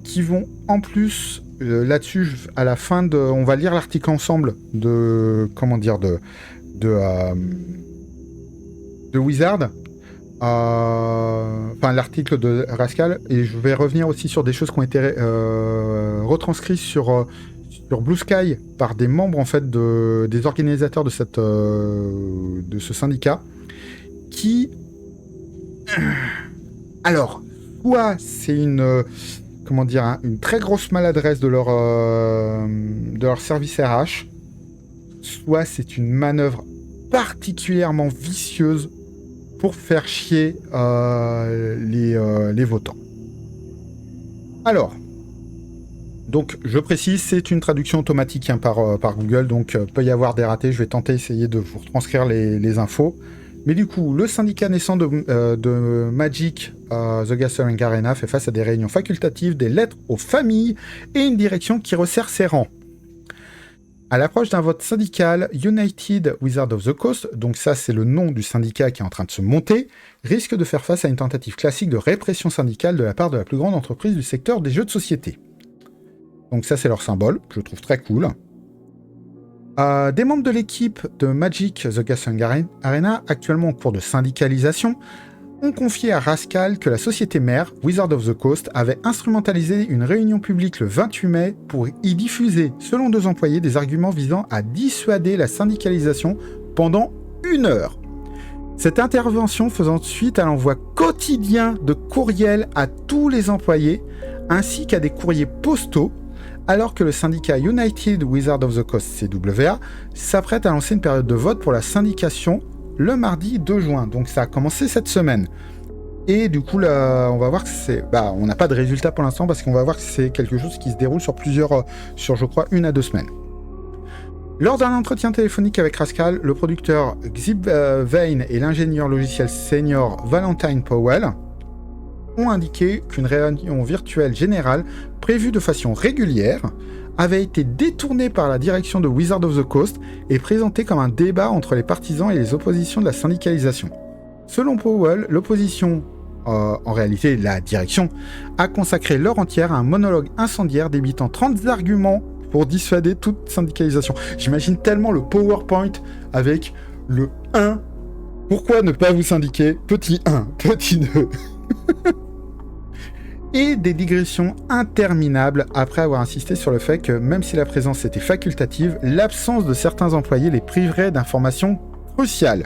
qui vont en plus là-dessus à la fin on va lire l'article ensemble de Wizard, l'article de Rascal, et je vais revenir aussi sur des choses qui ont été retranscrites sur Blue Sky par des membres en fait des organisateurs de ce syndicat, qui alors soit c'est une très grosse maladresse de leur service RH, soit c'est une manœuvre particulièrement vicieuse pour faire chier les votants. Alors, donc je précise, c'est une traduction automatique par Google, donc peut y avoir des ratés. Je vais essayer de vous retranscrire les infos. Mais du coup, le syndicat naissant de Magic, The Gathering Arena, fait face à des réunions facultatives, des lettres aux familles et une direction qui resserre ses rangs. À l'approche d'un vote syndical, United Wizards of the Coast, donc ça c'est le nom du syndicat qui est en train de se monter, risque de faire face à une tentative classique de répression syndicale de la part de la plus grande entreprise du secteur des jeux de société. Donc ça c'est leur symbole, je trouve très cool. Des membres de l'équipe de Magic The Gathering Arena, actuellement en cours de syndicalisation, ont confié à Rascal que la société mère, Wizards of the Coast, avait instrumentalisé une réunion publique le 28 mai pour y diffuser, selon 2 employés, des arguments visant à dissuader la syndicalisation pendant 1 heure. Cette intervention faisant suite à l'envoi quotidien de courriels à tous les employés, ainsi qu'à des courriers postaux, alors que le syndicat United Wizards of the Coast, CWA, s'apprête à lancer une période de vote pour la syndication le mardi 2 juin. Donc ça a commencé cette semaine. Et du coup, là, on va voir que c'est... on n'a pas de résultat pour l'instant parce qu'on va voir que c'est quelque chose qui se déroule sur je crois, 1 à 2 semaines. Lors d'un entretien téléphonique avec Rascal, le producteur Xib Vane et l'ingénieur logiciel senior Valentine Powell ont indiqué qu'une réunion virtuelle générale prévue de façon régulière avait été détournée par la direction de Wizards of the Coast et présentée comme un débat entre les partisans et les oppositions de la syndicalisation. Selon Powell, l'opposition, en réalité la direction, a consacré l'heure entière à un monologue incendiaire débitant 30 arguments pour dissuader toute syndicalisation. J'imagine tellement le PowerPoint avec le 1. Pourquoi ne pas vous syndiquer? Petit 1, petit 2. Et des digressions interminables après avoir insisté sur le fait que même si la présence était facultative, l'absence de certains employés les priverait d'informations cruciales.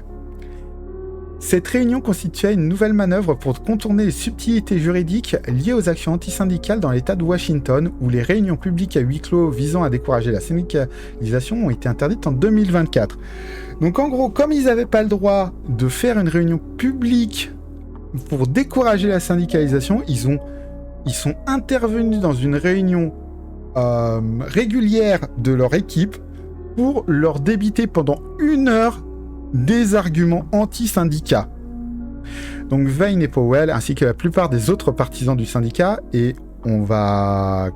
Cette réunion constituait une nouvelle manœuvre pour contourner les subtilités juridiques liées aux actions antisyndicales dans l'État de Washington, où les réunions publiques à huis clos visant à décourager la syndicalisation ont été interdites en 2024. Donc en gros, comme ils n'avaient pas le droit de faire une réunion publique pour décourager la syndicalisation, ils sont intervenus dans une réunion régulière de leur équipe pour leur débiter pendant 1 heure des arguments anti-syndicats. Donc Vane et Powell, ainsi que la plupart des autres partisans du syndicat, et on va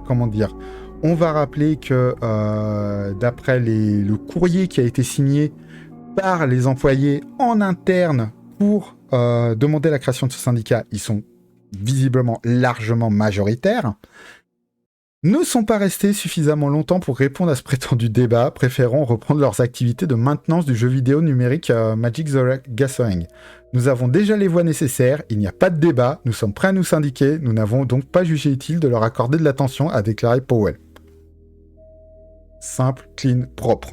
rappeler que d'après le courrier qui a été signé par les employés en interne pour demander la création de ce syndicat, ils sont visiblement largement majoritaires, ne sont pas restés suffisamment longtemps pour répondre à ce prétendu débat, préférant reprendre leurs activités de maintenance du jeu vidéo numérique Magic the Gathering. Nous avons déjà les voix nécessaires, il n'y a pas de débat, nous sommes prêts à nous syndiquer, nous n'avons donc pas jugé utile de leur accorder de l'attention, a déclaré Powell. Simple, clean, propre.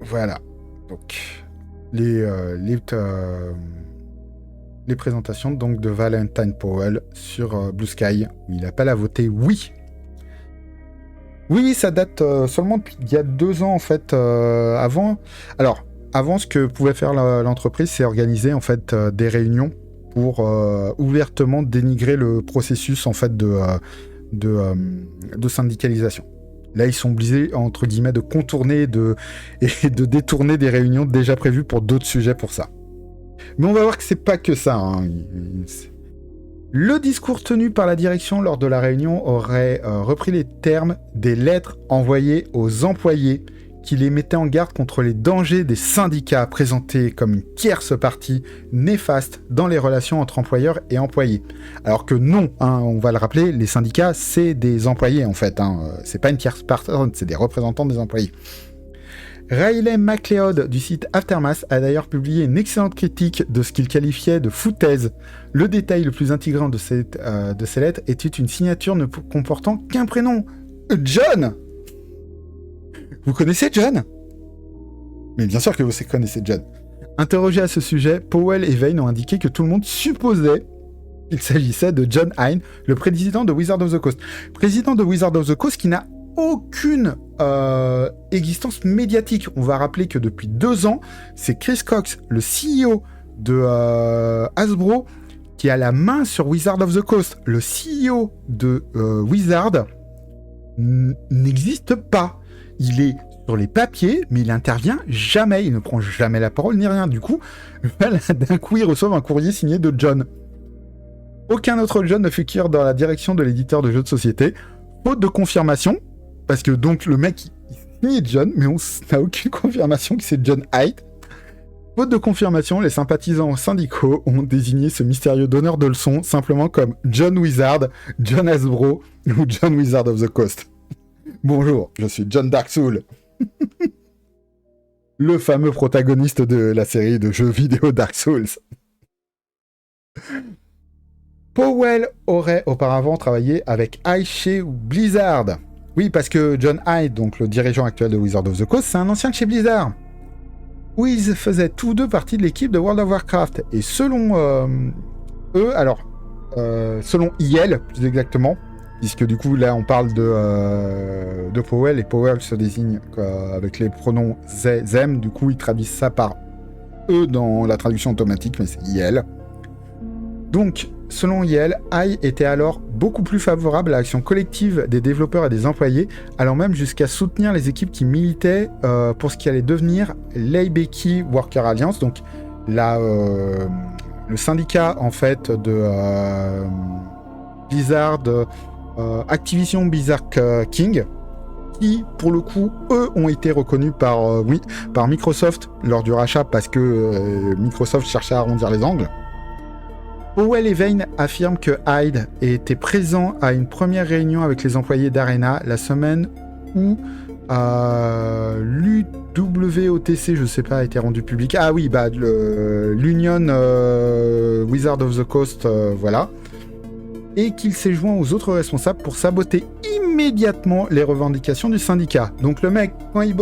Voilà. Donc, les présentations donc de Valentine Powell sur Blue Sky, où il appelle à voter oui. Oui, ça date seulement d'il y a 2 ans en fait. Avant, ce que pouvait faire l'entreprise, c'est organiser en fait des réunions pour ouvertement dénigrer le processus en fait de syndicalisation. Là, ils sont obligés, entre guillemets, de contourner et de détourner des réunions déjà prévues pour d'autres sujets pour ça. Mais on va voir que c'est pas que ça. Hein. Le discours tenu par la direction lors de la réunion aurait repris les termes des lettres envoyées aux employés qui les mettaient en garde contre les dangers des syndicats présentés comme une tierce partie néfaste dans les relations entre employeurs et employés. Alors que non, hein, on va le rappeler, les syndicats, c'est des employés en fait. Hein. C'est pas une tierce personne, c'est des représentants des employés. Riley McLeod du site Aftermath a d'ailleurs publié une excellente critique de ce qu'il qualifiait de foutaise. Le détail le plus intriguant de ces lettres était une signature ne comportant qu'un prénom. John! Vous connaissez John? Mais bien sûr que vous connaissez John. Interrogé à ce sujet, Powell et Vane ont indiqué que tout le monde supposait qu'il s'agissait de John Hein, le président de Wizards of the Coast. Président de Wizards of the Coast qui n'a aucune existence médiatique. On va rappeler que depuis 2 ans, c'est Chris Cox, le CEO de Hasbro, qui a la main sur Wizards of the Coast. Le CEO de Wizard n'existe pas. Il est sur les papiers, mais il intervient jamais. Il ne prend jamais la parole ni rien. Du coup, d'un coup, il reçoit un courrier signé de John. Aucun autre John ne figure dans la direction de l'éditeur de jeux de société. Faute de confirmation, parce que donc le mec, il signe John, mais on n'a aucune confirmation que c'est John Haidt. Faute de confirmation, les sympathisants syndicaux ont désigné ce mystérieux donneur de leçons simplement comme John Wizard, John Hasbro ou John Wizard of the Coast. Bonjour, je suis John Darksoul. Le fameux protagoniste de la série de jeux vidéo Dark Souls. Powell aurait auparavant travaillé avec Hyde chez Blizzard. Oui, parce que John Hyde, donc le dirigeant actuel de Wizards of the Coast, c'est un ancien de chez Blizzard. où ils faisaient tous deux partie de l'équipe de World of Warcraft. Et selon eux, alors, selon IL, plus exactement, puisque du coup, là, on parle de Powell, et Powell se désigne avec les pronoms them, du coup, ils traduisent ça par eux dans la traduction automatique, mais c'est IL. Donc, selon IL, AI était alors beaucoup plus favorable à l'action collective des développeurs et des employés, allant même jusqu'à soutenir les équipes qui militaient pour ce qui allait devenir l'Aibeki Worker Alliance, donc le syndicat en fait de Blizzard, Activision Blizzard King, qui pour le coup, eux, ont été reconnus par Microsoft lors du rachat parce que Microsoft cherchait à arrondir les angles. Powell et Vane affirment que Hyde était présent à une première réunion avec les employés d'Arena la semaine où l'UWOTC, je sais pas, a été rendu public. Ah oui, l'Union Wizard of the Coast, voilà. Et qu'il s'est joint aux autres responsables pour saboter immédiatement les revendications du syndicat. Donc le mec, quand il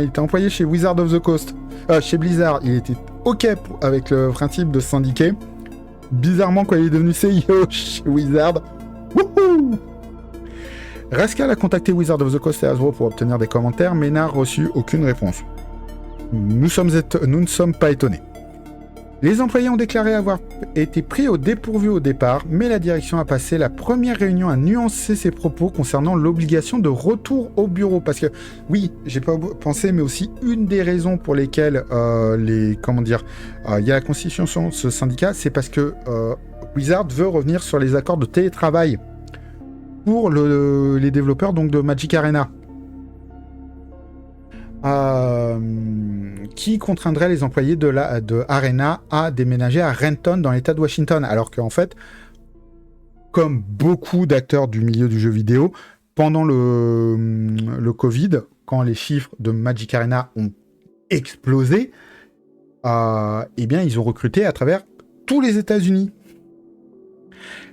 était employé chez Wizard of the Coast, chez Blizzard, il était OK avec le principe de syndiquer. Bizarrement, quand il est devenu CEO chez Wizard, wouhou! Rascal a contacté Wizard of the Coast et Hasbro pour obtenir des commentaires, mais n'a reçu aucune réponse. Nous ne sommes pas étonnés. Les employés ont déclaré avoir été pris au dépourvu au départ, mais la direction a passé la première réunion à nuancer ses propos concernant l'obligation de retour au bureau. Parce que, oui, j'ai pas pensé, mais aussi une des raisons pour lesquelles il y a la constitution de ce syndicat, c'est parce que Wizard veut revenir sur les accords de télétravail pour les développeurs donc de Magic Arena. Qui contraindrait les employés de Arena à déménager à Renton dans l'état de Washington, alors qu'en fait, comme beaucoup d'acteurs du milieu du jeu vidéo, pendant le Covid, quand les chiffres de Magic Arena ont explosé, eh bien, ils ont recruté à travers tous les États-Unis.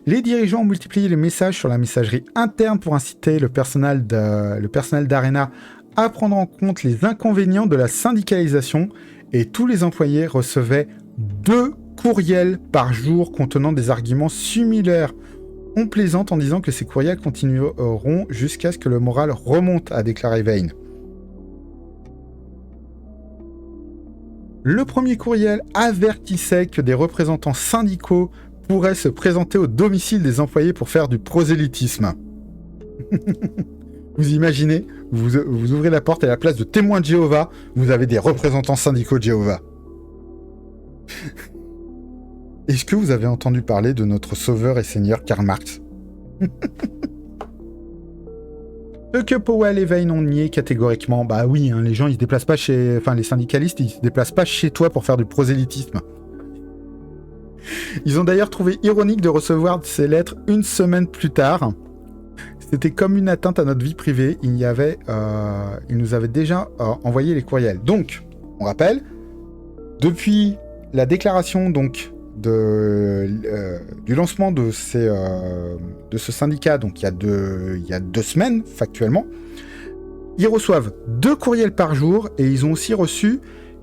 Les dirigeants ont multiplié les messages sur la messagerie interne pour inciter le personnel d'Arena à prendre en compte les inconvénients de la syndicalisation, et tous les employés recevaient 2 courriels par jour contenant des arguments similaires. On plaisante en disant que ces courriels continueront jusqu'à ce que le moral remonte, a déclaré Vane. Le premier courriel avertissait que des représentants syndicaux pourraient se présenter au domicile des employés pour faire du prosélytisme. Vous imaginez, vous ouvrez la porte et à la place de témoins de Jéhovah, vous avez des représentants syndicaux de Jéhovah. Est-ce que vous avez entendu parler de notre sauveur et seigneur Karl Marx? Ce que Powell et Vane ont nié catégoriquement, bah oui, les gens ils se déplacent pas les syndicalistes ils se déplacent pas chez toi pour faire du prosélytisme. Ils ont d'ailleurs trouvé ironique de recevoir ces lettres une semaine plus tard. C'était comme une atteinte à notre vie privée. Ils nous avaient déjà envoyé les courriels. Donc, on rappelle, depuis la déclaration donc du lancement de ce syndicat, donc il y a 2 semaines factuellement, ils reçoivent 2 courriels par jour et ils ont aussi reçu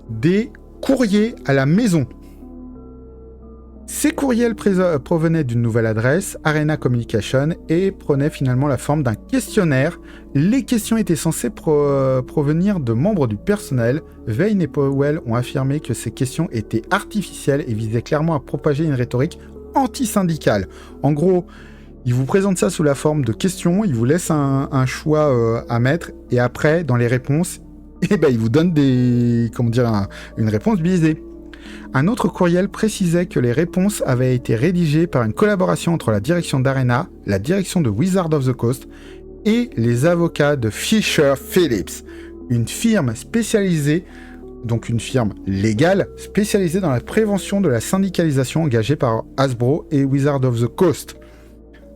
des courriers à la maison. Ces courriels provenaient d'une nouvelle adresse, Arena Communication, et prenaient finalement la forme d'un questionnaire. Les questions étaient censées provenir de membres du personnel. Vane et Powell ont affirmé que ces questions étaient artificielles et visaient clairement à propager une rhétorique anti-syndicale. En gros, ils vous présentent ça sous la forme de questions, ils vous laissent un choix à mettre, et après, dans les réponses, ils vous donnent une réponse biaisée. Un autre courriel précisait que les réponses avaient été rédigées par une collaboration entre la direction d'Arena, la direction de Wizard of the Coast et les avocats de Fisher Phillips, une firme spécialisée, donc une firme légale, spécialisée dans la prévention de la syndicalisation engagée par Hasbro et Wizard of the Coast.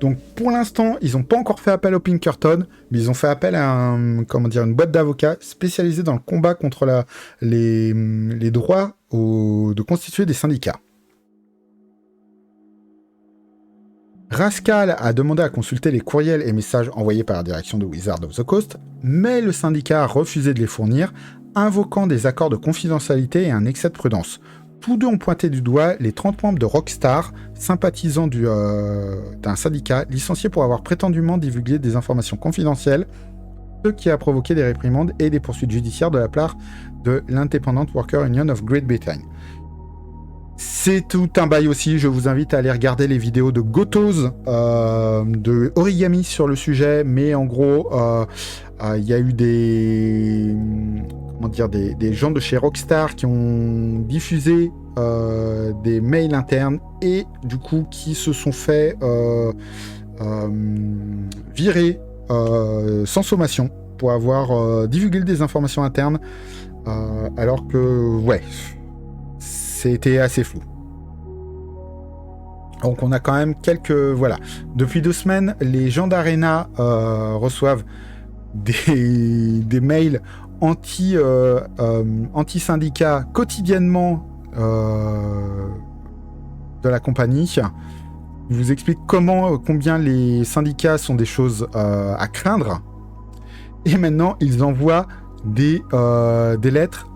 Donc pour l'instant, ils n'ont pas encore fait appel au Pinkerton, mais ils ont fait appel à une boîte d'avocats spécialisée dans le combat contre les droits de constituer des syndicats. Rascal a demandé à consulter les courriels et messages envoyés par la direction de Wizard of the Coast, mais le syndicat a refusé de les fournir, invoquant des accords de confidentialité et un excès de prudence. Tous deux ont pointé du doigt les 30 membres de Rockstar, sympathisants d'un syndicat, licenciés pour avoir prétendument divulgué des informations confidentielles, ce qui a provoqué des réprimandes et des poursuites judiciaires de la part de l'Independent Worker Union of Great Britain. C'est tout un bail aussi, je vous invite à aller regarder les vidéos de Gotoz, de Origami sur le sujet, mais en gros, il y a eu des gens de chez Rockstar qui ont diffusé des mails internes et du coup qui se sont fait virer sans sommation pour avoir divulgué des informations internes, alors que, ouais, c'était assez flou. Donc on a quand même quelques... Voilà. Depuis 2 semaines, les gens d'Arena reçoivent des mails anti-syndicat quotidiennement de la compagnie. Ils vous expliquent combien les syndicats sont des choses à craindre. Et maintenant, ils envoient des lettres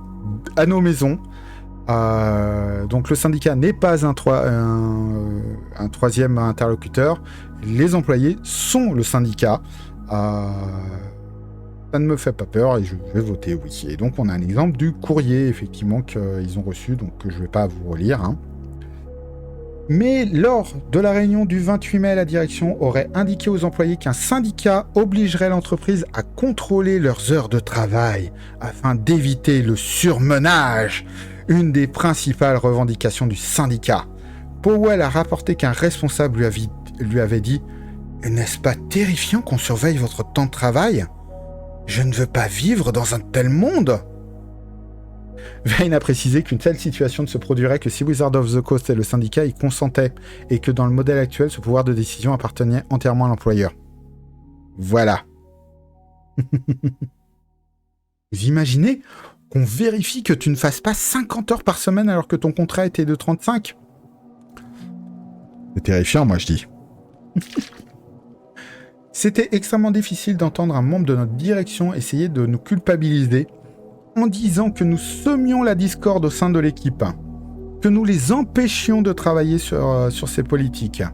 à nos maisons. Donc le syndicat n'est pas un troisième interlocuteur. Les employés sont le syndicat. Ça ne me fait pas peur et je vais voter oui. Et donc on a un exemple du courrier effectivement qu'ils ont reçu, donc que je ne vais pas vous relire. Hein. Mais lors de la réunion du 28 mai, la direction aurait indiqué aux employés qu'un syndicat obligerait l'entreprise à contrôler leurs heures de travail afin d'éviter le surmenage. Une des principales revendications du syndicat. Powell a rapporté qu'un responsable lui avait dit « N'est-ce pas terrifiant qu'on surveille votre temps de travail ? Je ne veux pas vivre dans un tel monde !» Vane a précisé qu'une telle situation ne se produirait que si Wizards of the Coast et le syndicat y consentaient et que dans le modèle actuel, ce pouvoir de décision appartenait entièrement à l'employeur. Voilà. Vous imaginez qu'on vérifie que tu ne fasses pas 50 heures par semaine alors que ton contrat était de 35 ? C'est terrifiant, moi je dis. C'était extrêmement difficile d'entendre un membre de notre direction essayer de nous culpabiliser en disant que nous semions la discorde au sein de l'équipe, que nous les empêchions de travailler sur ces politiques.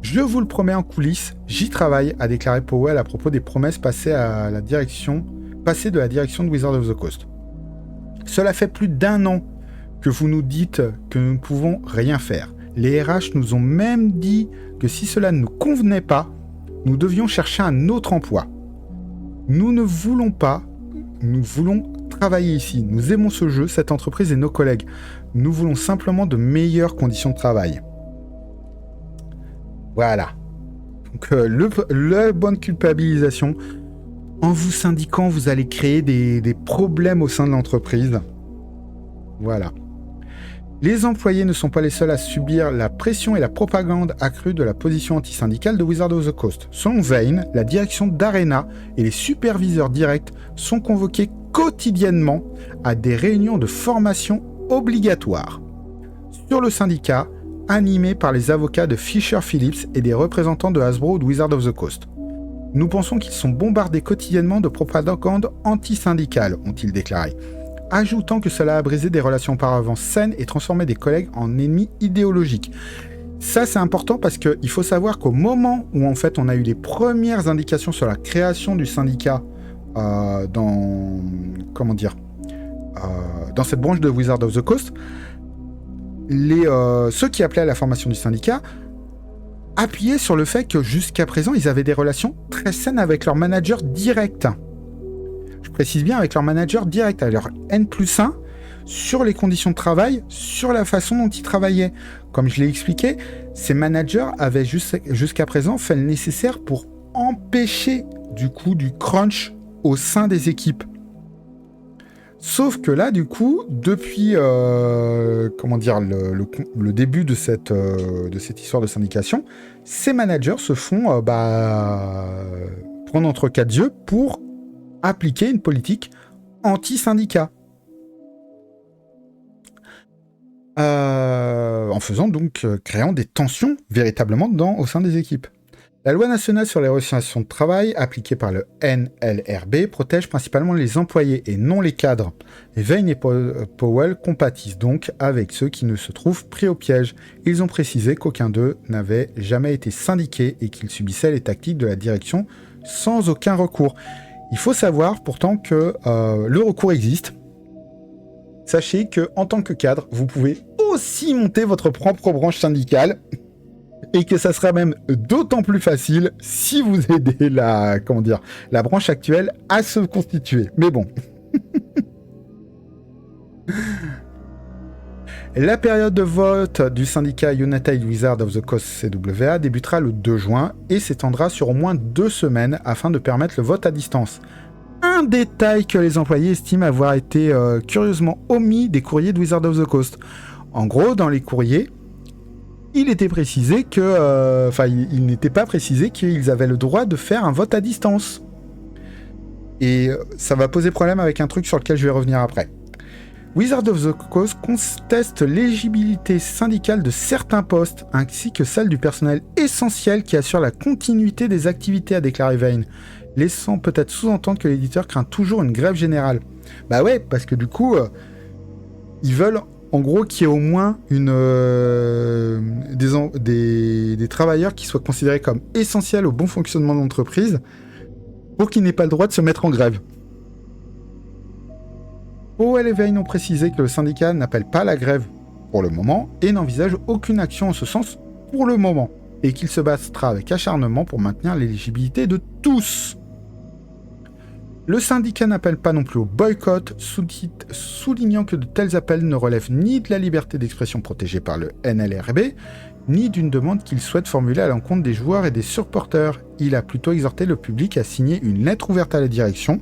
Je vous le promets en coulisses, j'y travaille, a déclaré Powell à propos des promesses passées de la direction de Wizards of the Coast. Cela fait plus d'1 an que vous nous dites que nous ne pouvons rien faire. Les RH nous ont même dit que si cela ne nous convenait pas, nous devions chercher un autre emploi. Nous ne voulons pas, nous voulons travailler ici. Nous aimons ce jeu, cette entreprise et nos collègues. Nous voulons simplement de meilleures conditions de travail. Voilà. Donc la bonne culpabilisation. En vous syndiquant, vous allez créer des problèmes au sein de l'entreprise. Voilà. Les employés ne sont pas les seuls à subir la pression et la propagande accrue de la position antisyndicale de Wizards of the Coast. Selon Vane, la direction d'Arena et les superviseurs directs sont convoqués quotidiennement à des réunions de formation obligatoires sur le syndicat, animé par les avocats de Fisher Phillips et des représentants de Hasbro ou de Wizards of the Coast. Nous pensons qu'ils sont bombardés quotidiennement de propagande antisyndicale, ont-ils déclaré, ajoutant que cela a brisé des relations auparavant saines et transformé des collègues en ennemis idéologiques. Ça, c'est important parce qu'il faut savoir qu'au moment où en fait on a eu les premières indications sur la création du syndicat dans cette branche de Wizards of the Coast, ceux qui appelaient à la formation du syndicat appuyaient sur le fait que jusqu'à présent, ils avaient des relations très saines avec leur manager direct. Je précise bien avec leur manager direct, avec leur N+1, sur les conditions de travail, sur la façon dont ils travaillaient. Comme je l'ai expliqué, ces managers avaient jusqu'à présent fait le nécessaire pour empêcher du crunch au sein des équipes. Sauf que là, du coup, depuis le début de cette histoire de syndication, ces managers se font prendre entre quatre yeux pour appliquer une politique anti-syndicat. En créant des tensions véritablement au sein des équipes. La loi nationale sur les relations de travail, appliquée par le NLRB, protège principalement les employés et non les cadres. Et Vane et Powell compatissent donc avec ceux qui ne se trouvent pris au piège. Ils ont précisé qu'aucun d'eux n'avait jamais été syndiqué et qu'ils subissaient les tactiques de la direction sans aucun recours. Il faut savoir pourtant que le recours existe. Sachez qu'en tant que cadre, vous pouvez aussi monter votre propre branche syndicale. Et que ça sera même d'autant plus facile si vous aidez la branche actuelle à se constituer. Mais bon. La période de vote du syndicat United Wizards of the Coast CWA débutera le 2 juin et s'étendra sur au moins 2 semaines afin de permettre le vote à distance. Un détail que les employés estiment avoir été curieusement omis des courriers de Wizards of the Coast. En gros, dans les courriers, il était précisé que... il n'était pas précisé qu'ils avaient le droit de faire un vote à distance. Et ça va poser problème avec un truc sur lequel je vais revenir après. Wizards of the Coast conteste l'éligibilité syndicale de certains postes, ainsi que celle du personnel essentiel qui assure la continuité des activités, a déclaré Vane, laissant peut-être sous-entendre que l'éditeur craint toujours une grève générale. Bah ouais, parce que du coup, ils veulent... En gros, qu'il y ait au moins des travailleurs qui soient considérés comme essentiels au bon fonctionnement de l'entreprise pour qu'ils n'aient pas le droit de se mettre en grève. Powell et Vane ont précisé que le syndicat n'appelle pas la grève pour le moment et n'envisage aucune action en ce sens pour le moment et qu'il se battra avec acharnement pour maintenir l'éligibilité de tous. Le syndicat n'appelle pas non plus au boycott, soulignant que de tels appels ne relèvent ni de la liberté d'expression protégée par le NLRB, ni d'une demande qu'il souhaite formuler à l'encontre des joueurs et des supporters. Il a plutôt exhorté le public à signer une lettre ouverte à la direction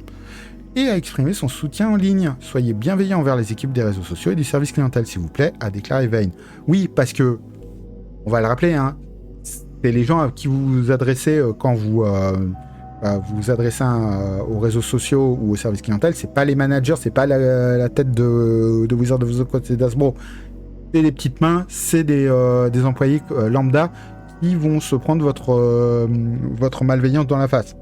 et à exprimer son soutien en ligne. Soyez bienveillants envers les équipes des réseaux sociaux et du service clientèle, s'il vous plaît, a déclaré Vane. Oui, parce que, on va le rappeler, hein, c'est les gens à qui vous vous adressez quand vous vous adressez aux réseaux sociaux ou aux services clientèle, c'est pas les managers, c'est pas la tête de Wizards of the Coast et d'Asbro, c'est des petites mains, c'est des employés lambda qui vont se prendre votre malveillance dans la face.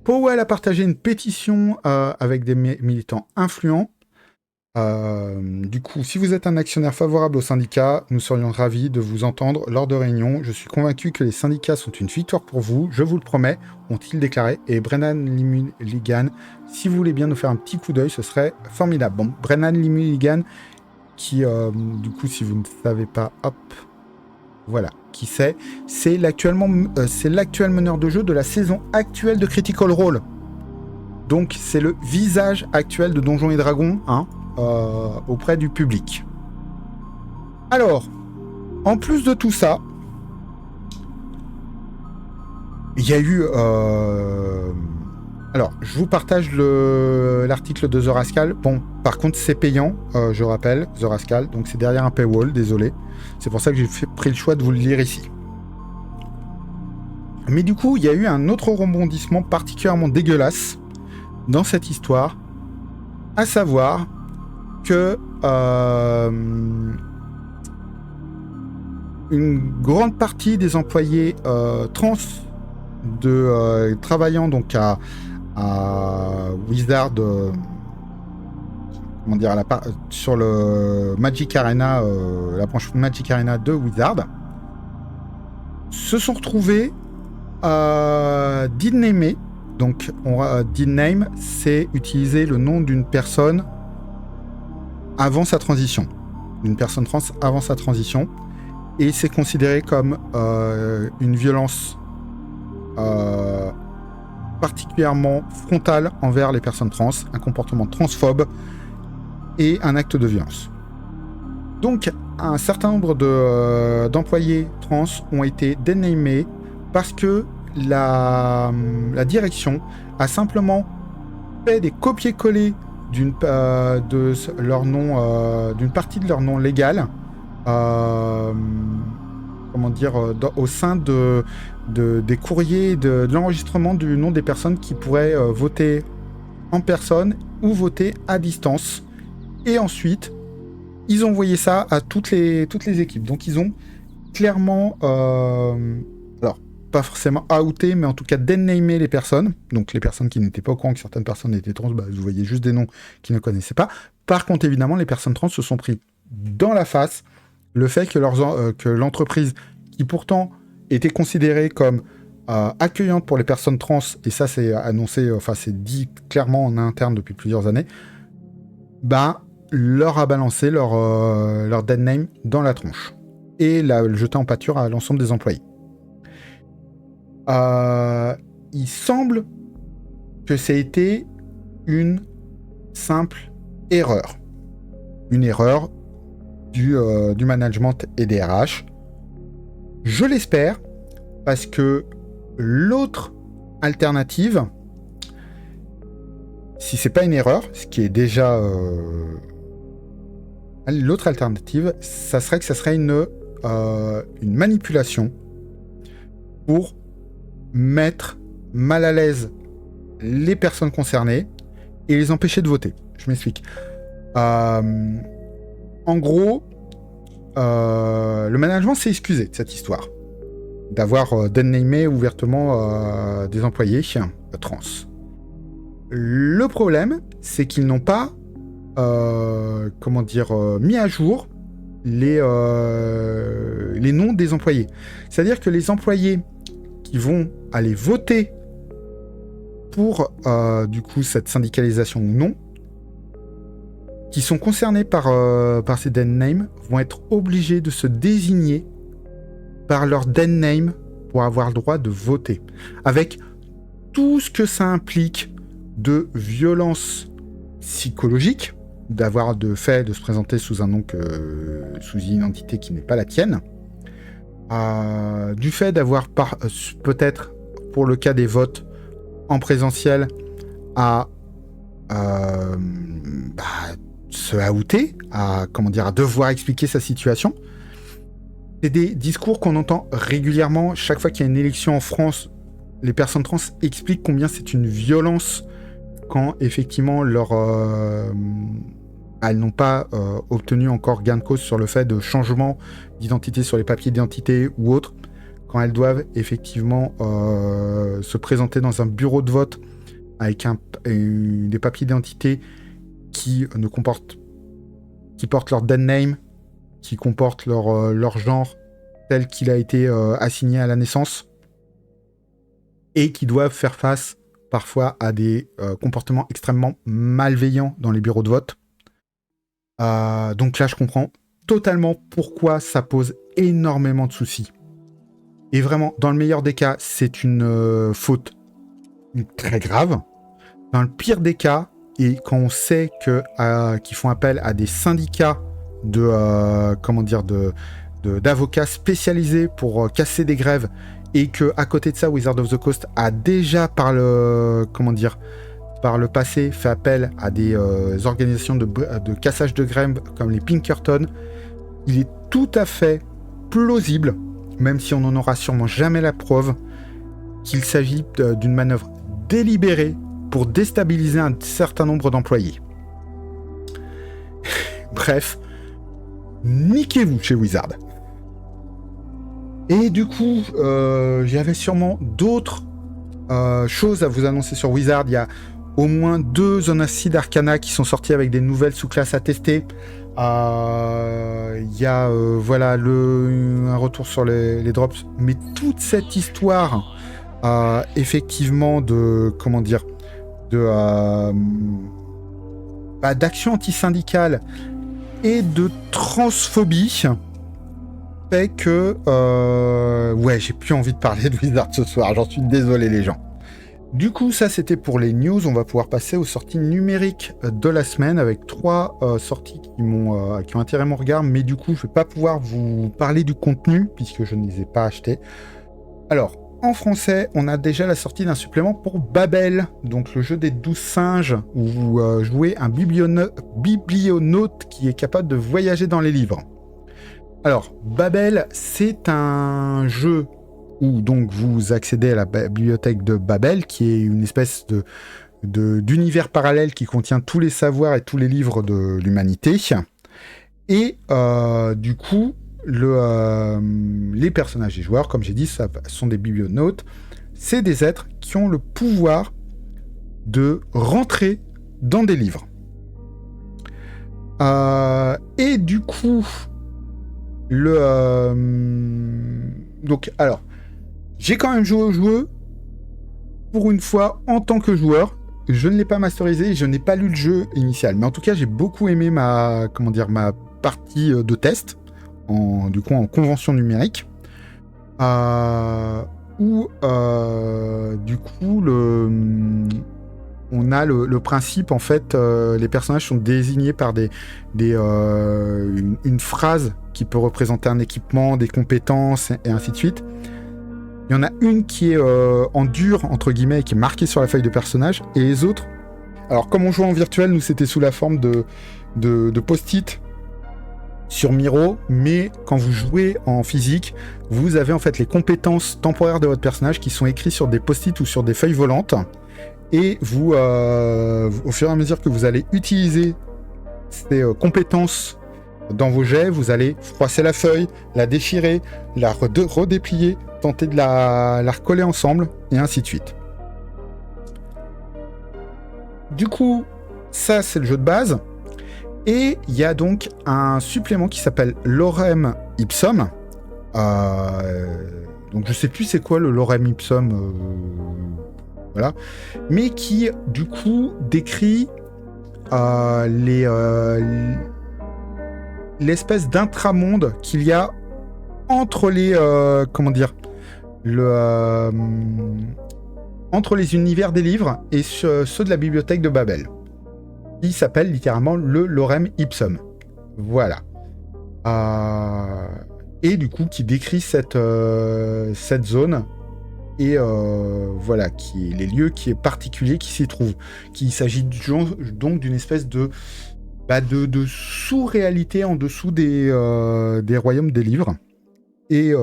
Powell a partagé une pétition avec des militants influents. Du coup, si vous êtes un actionnaire favorable au syndicat, nous serions ravis de vous entendre lors de réunions. Je suis convaincu que les syndicats sont une victoire pour vous, je vous le promets, ont-ils déclaré. Et Brennan Limunigan, si vous voulez bien nous faire un petit coup d'œil, ce serait formidable. Bon, Brennan Limunigan, qui, du coup, si vous ne savez pas, hop, voilà, qui c'est l'actuel meneur de jeu de la saison actuelle de Critical Role. Donc, c'est le visage actuel de Donjons et Dragons, hein, auprès du public. Alors, en plus de tout ça, il y a eu... Alors, je vous partage l'article de The Rascal. Bon, par contre, c'est payant, je rappelle, The Rascal. Donc, c'est derrière un paywall, désolé. C'est pour ça que j'ai pris le choix de vous le lire ici. Mais du coup, il y a eu un autre rebondissement particulièrement dégueulasse dans cette histoire, à savoir que une grande partie des employés trans travaillant donc à Wizard, sur le Magic Arena, la branche Magic Arena de Wizard, se sont retrouvés deadnamés. Donc, deadname, c'est utiliser le nom d'une personne avant sa transition. Une personne trans avant sa transition. Et c'est considéré comme une violence particulièrement frontale envers les personnes trans, un comportement transphobe et un acte de violence. Donc, un certain nombre d'employés trans ont été dénamés parce que la direction a simplement fait des copier-coller d'une partie de leur nom légal, au sein des courriers de l'enregistrement du nom des personnes qui pourraient voter en personne ou voter à distance. Et ensuite, ils ont envoyé ça à toutes les équipes. Donc ils ont clairement, alors pas forcément outé, mais en tout cas dénamé les personnes. Donc les personnes qui n'étaient pas au courant que certaines personnes étaient trans, vous voyez juste des noms qu'ils ne connaissaient pas. Par contre, évidemment, les personnes trans se sont pris dans la face le fait que l'entreprise, qui pourtant était considérée comme accueillante pour les personnes trans, et ça c'est annoncé, c'est dit clairement en interne depuis plusieurs années, leur a balancé leur dead name dans la tronche et l'a jeté en pâture à l'ensemble des employés. Il semble que ça a été une simple erreur. Une erreur du management et des RH. Je l'espère, parce que l'autre alternative, si c'est pas une erreur, ce qui est déjà l'autre alternative, ça serait une manipulation pour mettre mal à l'aise les personnes concernées et les empêcher de voter. Je m'explique. En gros, le management s'est excusé de cette histoire, d'avoir dénamé ouvertement des employés trans. Le problème, c'est qu'ils n'ont pas mis à jour les noms des employés. C'est-à-dire que les employés qui vont aller voter pour cette syndicalisation ou non, qui sont concernés par ces dead names, vont être obligés de se désigner par leur dead name pour avoir le droit de voter. Avec tout ce que ça implique de violence psychologique, d'avoir de fait de se présenter sous un nom sous une identité qui n'est pas la tienne, du fait d'avoir peut-être, pour le cas des votes en présentiel, à se outer, à devoir expliquer sa situation. C'est des discours qu'on entend régulièrement chaque fois qu'il y a une élection en France. Les personnes trans expliquent combien c'est une violence quand effectivement elles n'ont pas obtenu encore gain de cause sur le fait de changement d'identité sur les papiers d'identité ou autre, quand elles doivent effectivement se présenter dans un bureau de vote avec des papiers d'identité qui portent leur dead name, qui comportent leur genre tel qu'il a été assigné à la naissance, et qui doivent faire face parfois à des comportements extrêmement malveillants dans les bureaux de vote. Donc là, je comprends totalement pourquoi ça pose énormément de soucis. Et vraiment, dans le meilleur des cas, c'est une faute très grave. Dans le pire des cas, et quand on sait qu'ils font appel à des syndicats d'avocats spécialisés pour casser des grèves, et que à côté de ça, Wizards of the Coast a déjà par le passé fait appel à des organisations de cassage de grève comme les Pinkerton, il est tout à fait plausible, même si on n'en aura sûrement jamais la preuve, qu'il s'agit d'une manœuvre délibérée pour déstabiliser un certain nombre d'employés. Bref, niquez-vous chez Wizard. Et du coup, j'avais sûrement d'autres choses à vous annoncer sur Wizard. Il y a au moins 2 Zone Acide Arcana qui sont sortis avec des nouvelles sous-classes à tester. Il y a un retour sur les drops. Mais toute cette histoire, effectivement, d'action antisyndicale et de transphobie fait que j'ai plus envie de parler de Wizard ce soir, j'en suis désolé les gens. Du coup, ça c'était pour les news. On va pouvoir passer aux sorties numériques de la semaine avec 3 sorties qui ont attiré mon regard, mais du coup je vais pas pouvoir vous parler du contenu puisque je ne les ai pas achetés. Alors, en français, on a déjà la sortie d'un supplément pour Babel, donc le jeu des 12 singes, où vous jouez un biblionaute qui est capable de voyager dans les livres. Alors, Babel, c'est un jeu où donc vous accédez à la bibliothèque de Babel, qui est une espèce d'univers parallèle qui contient tous les savoirs et tous les livres de l'humanité. Et du coup, les personnages des joueurs, comme j'ai dit, ça sont des biblionautes. C'est des êtres qui ont le pouvoir de rentrer dans des livres. Et du coup, donc, alors, j'ai quand même joué au jeu pour une fois en tant que joueur. Je ne l'ai pas masterisé, je n'ai pas lu le jeu initial, mais en tout cas, j'ai beaucoup aimé ma partie de test, en convention numérique, où du coup on a le principe, en fait, les personnages sont désignés par une phrase qui peut représenter un équipement, des compétences, et ainsi de suite. Il y en a une qui est en dur, entre guillemets, qui est marquée sur la feuille de personnage, et les autres... Alors, comme on jouait en virtuel, nous, c'était sous la forme de post-it sur Miro, mais quand vous jouez en physique, vous avez en fait les compétences temporaires de votre personnage qui sont écrites sur des post-it ou sur des feuilles volantes, et vous, au fur et à mesure que vous allez utiliser ces compétences dans vos jets, vous allez froisser la feuille, la déchirer, la redéplier, tenter de la recoller ensemble, et ainsi de suite. Du coup, ça c'est le jeu de base. Et il y a donc un supplément qui s'appelle Lorem Ipsum. Donc je sais plus c'est quoi le Lorem Ipsum, voilà, mais qui du coup décrit l'espèce d'intramonde qu'il y a entre les entre les univers des livres et ceux de la bibliothèque de Babel. Il s'appelle littéralement le Lorem Ipsum. Voilà. Et du coup, qui décrit cette zone et voilà, les lieux qui est particulier qui s'y trouvent. Qu'il s'agit donc d'une espèce de sous-réalité en dessous des royaumes des livres. Et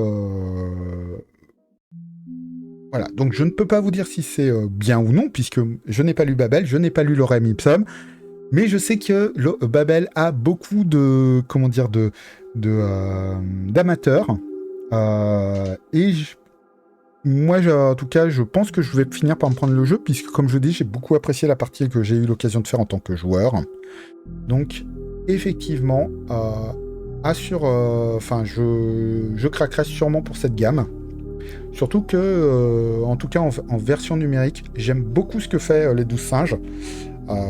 voilà, donc je ne peux pas vous dire si c'est bien ou non, puisque je n'ai pas lu Babel, je n'ai pas lu Lorem Ipsum, mais je sais que Babel a beaucoup d'amateurs, et moi, en tout cas, je pense que je vais finir par me prendre le jeu, puisque comme je dis, j'ai beaucoup apprécié la partie que j'ai eu l'occasion de faire en tant que joueur. Donc, effectivement, je craquerai sûrement pour cette gamme. Surtout que, en tout cas en version numérique, j'aime beaucoup ce que fait les 12 singes.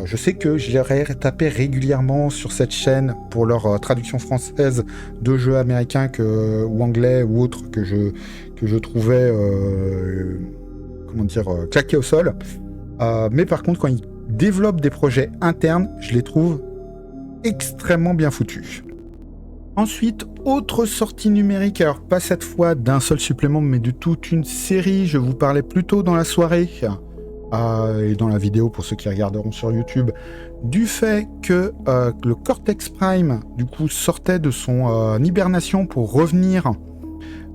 Je sais que j'irai taper régulièrement sur cette chaîne pour leur traduction française de jeux américains ou anglais ou autres que je trouvais claqués au sol. Mais par contre, quand ils développent des projets internes, je les trouve extrêmement bien foutus. Ensuite, autre sortie numérique, alors pas cette fois d'un seul supplément, mais de toute une série. Je vous parlais plus tôt dans la soirée, et dans la vidéo pour ceux qui regarderont sur YouTube, du fait que le Cortex Prime, du coup, sortait de son hibernation pour revenir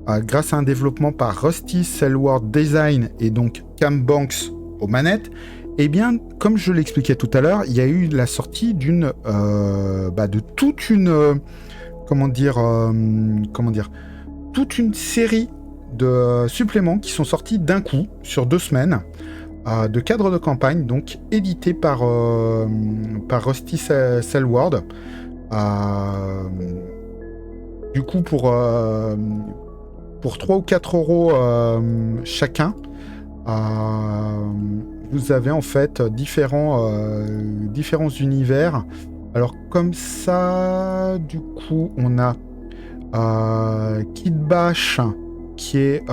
grâce à un développement par Rusty Cellworld Design et donc Cam Banks aux manettes. Eh bien, comme je l'expliquais tout à l'heure, il y a eu la sortie de toute une... toute une série de suppléments qui sont sortis d'un coup, sur 2 semaines, de cadres de campagne, donc édités par Rusty Cellworld. Du coup, pour 3 ou 4 euros chacun, vous avez en fait différents univers. Alors comme ça, du coup, on a Kid Bash qui est...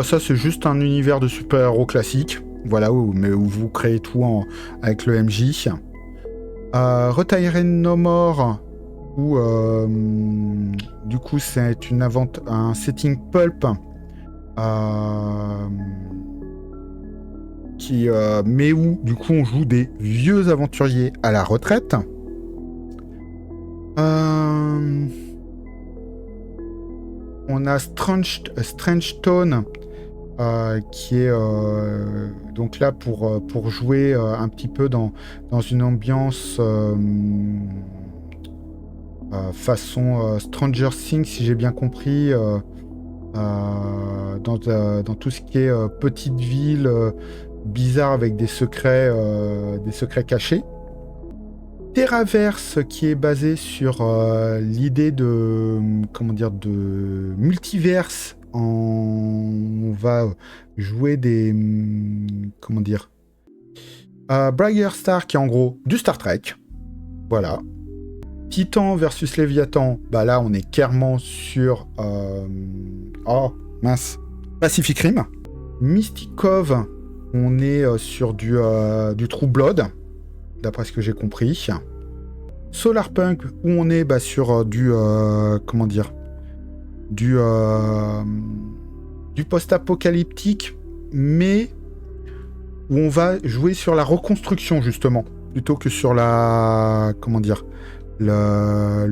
ça c'est juste un univers de super-héros classique, voilà, où vous créez tout avec le MJ. Retired No More, où du coup c'est un setting pulp mais où du coup on joue des vieux aventuriers à la retraite. On a Strange Tone qui est donc là pour jouer un petit peu dans une ambiance façon Stranger Things, si j'ai bien compris, dans tout ce qui est petite ville bizarre avec des secrets cachés. Terraverse qui est basé sur l'idée de multiverse. On va jouer des Brighter Star qui est en gros du Star Trek. Voilà. Titan versus Léviathan, bah là on est clairement sur Pacific Rim. Mystic Cove, on est sur du True Blood, d'après ce que j'ai compris. Solarpunk, où on est sur du post-apocalyptique, mais où on va jouer sur la reconstruction justement, plutôt que sur le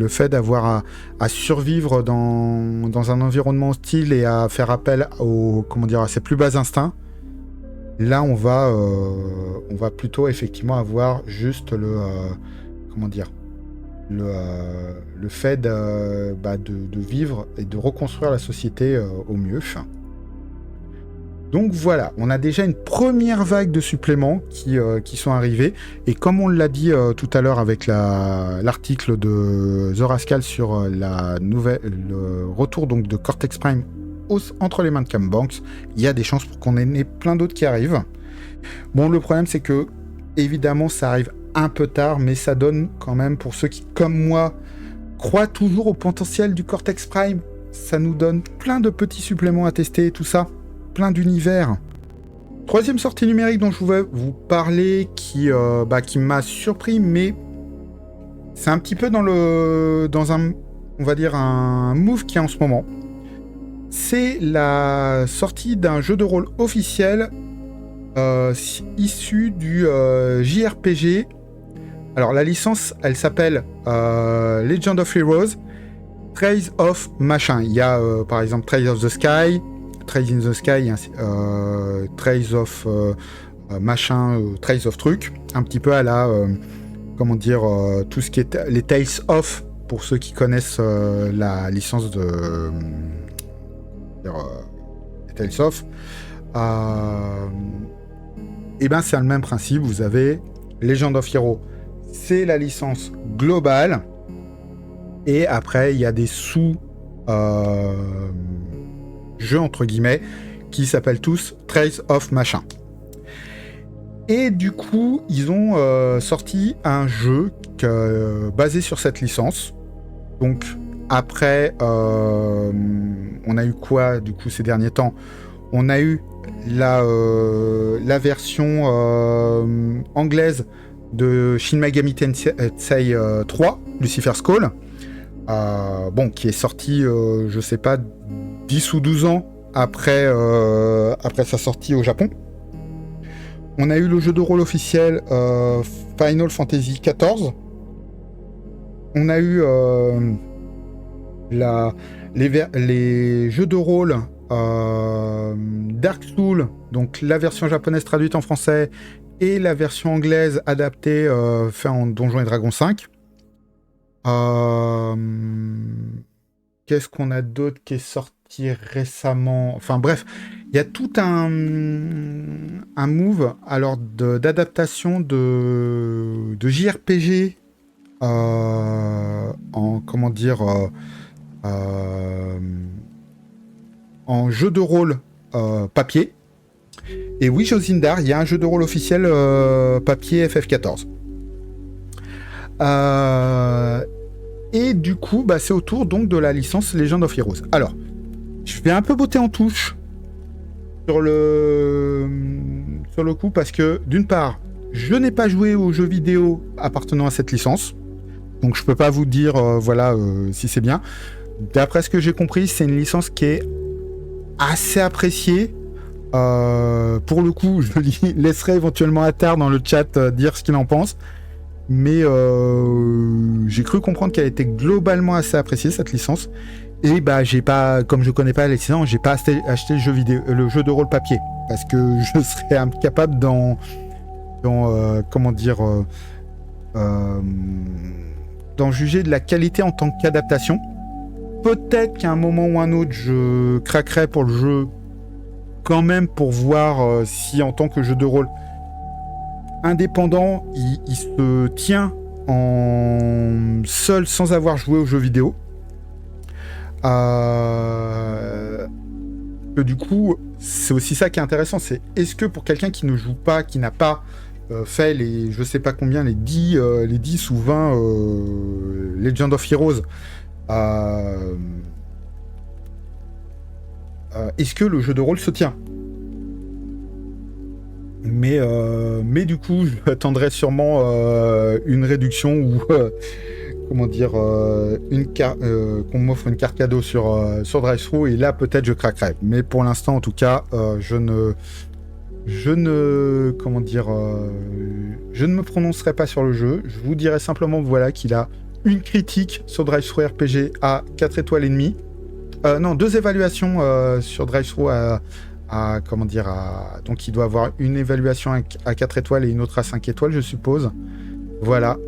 fait d'avoir à survivre dans un environnement hostile et à faire appel à ses plus bas instincts. Là, on va plutôt effectivement avoir juste le fait de vivre et de reconstruire la société au mieux. Donc voilà, on a déjà une première vague de suppléments qui sont arrivés. Et comme on l'a dit tout à l'heure avec l'article de The Rascal sur le retour donc de Cortex Prime entre les mains de Cam Banks, il y a des chances pour qu'on ait plein d'autres qui arrivent. Bon, le problème c'est que, évidemment, ça arrive un peu tard, mais ça donne quand même, pour ceux qui, comme moi, croient toujours au potentiel du Cortex Prime, ça nous donne plein de petits suppléments à tester et tout ça. Plein d'univers. Troisième sortie numérique dont je voulais vous parler, qui m'a surpris, mais c'est un petit peu dans un move qui est en ce moment. C'est la sortie d'un jeu de rôle officiel issu du JRPG. Alors la licence, elle s'appelle Legend of Heroes, Trails of machin. Il y a par exemple Trails of the Sky, Trails in the Sky, Trails of machin, Trails of truc, un petit peu à la tout ce qui est les Tales of, pour ceux qui connaissent la licence de Tales of. Et ben c'est le même principe. Vous avez Legend of Heroes, c'est la licence globale, et après il y a des sous jeux entre guillemets qui s'appellent tous Trails of machin. Et du coup ils ont sorti un jeu basé sur cette licence. Donc après on a eu quoi du coup ces derniers temps? On a eu la version anglaise de Shin Megami Tensei 3, Lucifer's Call, qui est sorti, je sais pas, 10 ou 12 ans après sa sortie au Japon. On a eu le jeu de rôle officiel Final Fantasy XIV. On a eu les jeux de rôle Dark Souls, donc la version japonaise traduite en français et la version anglaise adaptée fait en Donjons et Dragons 5. Qu'est-ce qu'on a d'autre qui est sorti récemment? Enfin bref, il y a tout un move alors d'adaptation de JRPG en jeu de rôle papier. Et oui, Josindar, il y a un jeu de rôle officiel papier FF14. Et du coup, c'est autour donc de la licence Legend of Heroes. Alors, je vais un peu botter en touche sur le coup, parce que d'une part, je n'ai pas joué aux jeux vidéo appartenant à cette licence, donc je peux pas vous dire si c'est bien. D'après ce que j'ai compris, c'est une licence qui est assez appréciée. Pour le coup, je laisserai éventuellement Attar dans le chat dire ce qu'il en pense, mais j'ai cru comprendre qu'elle était globalement assez appréciée, cette licence. Et j'ai pas, comme je connais pas la licence, j'ai pas acheté le jeu de rôle papier, parce que je serais incapable d'en juger de la qualité en tant qu'adaptation. Peut-être qu'à un moment ou un autre, je craquerai pour le jeu quand même pour voir si en tant que jeu de rôle indépendant, il se tient en seul sans avoir joué aux jeux vidéo. Du coup, c'est aussi ça qui est intéressant, c'est est-ce que pour quelqu'un qui ne joue pas, qui n'a pas fait les, je sais pas combien, les 10 ou 20 Legend of Heroes, est-ce que le jeu de rôle se tient ? Mais du coup, j'attendrai sûrement une réduction ou comment dire, qu'on m'offre une carte cadeau sur Drive-Thru, et là peut-être je craquerai. Mais pour l'instant, en tout cas, je ne me prononcerai pas sur le jeu. Je vous dirai simplement voilà qu'il a une critique sur Drive-Thru RPG à 4 étoiles et demie. Non, 2 évaluations sur Drive-Thru donc il doit avoir une évaluation à 4 étoiles et une autre à 5 étoiles, je suppose. Voilà.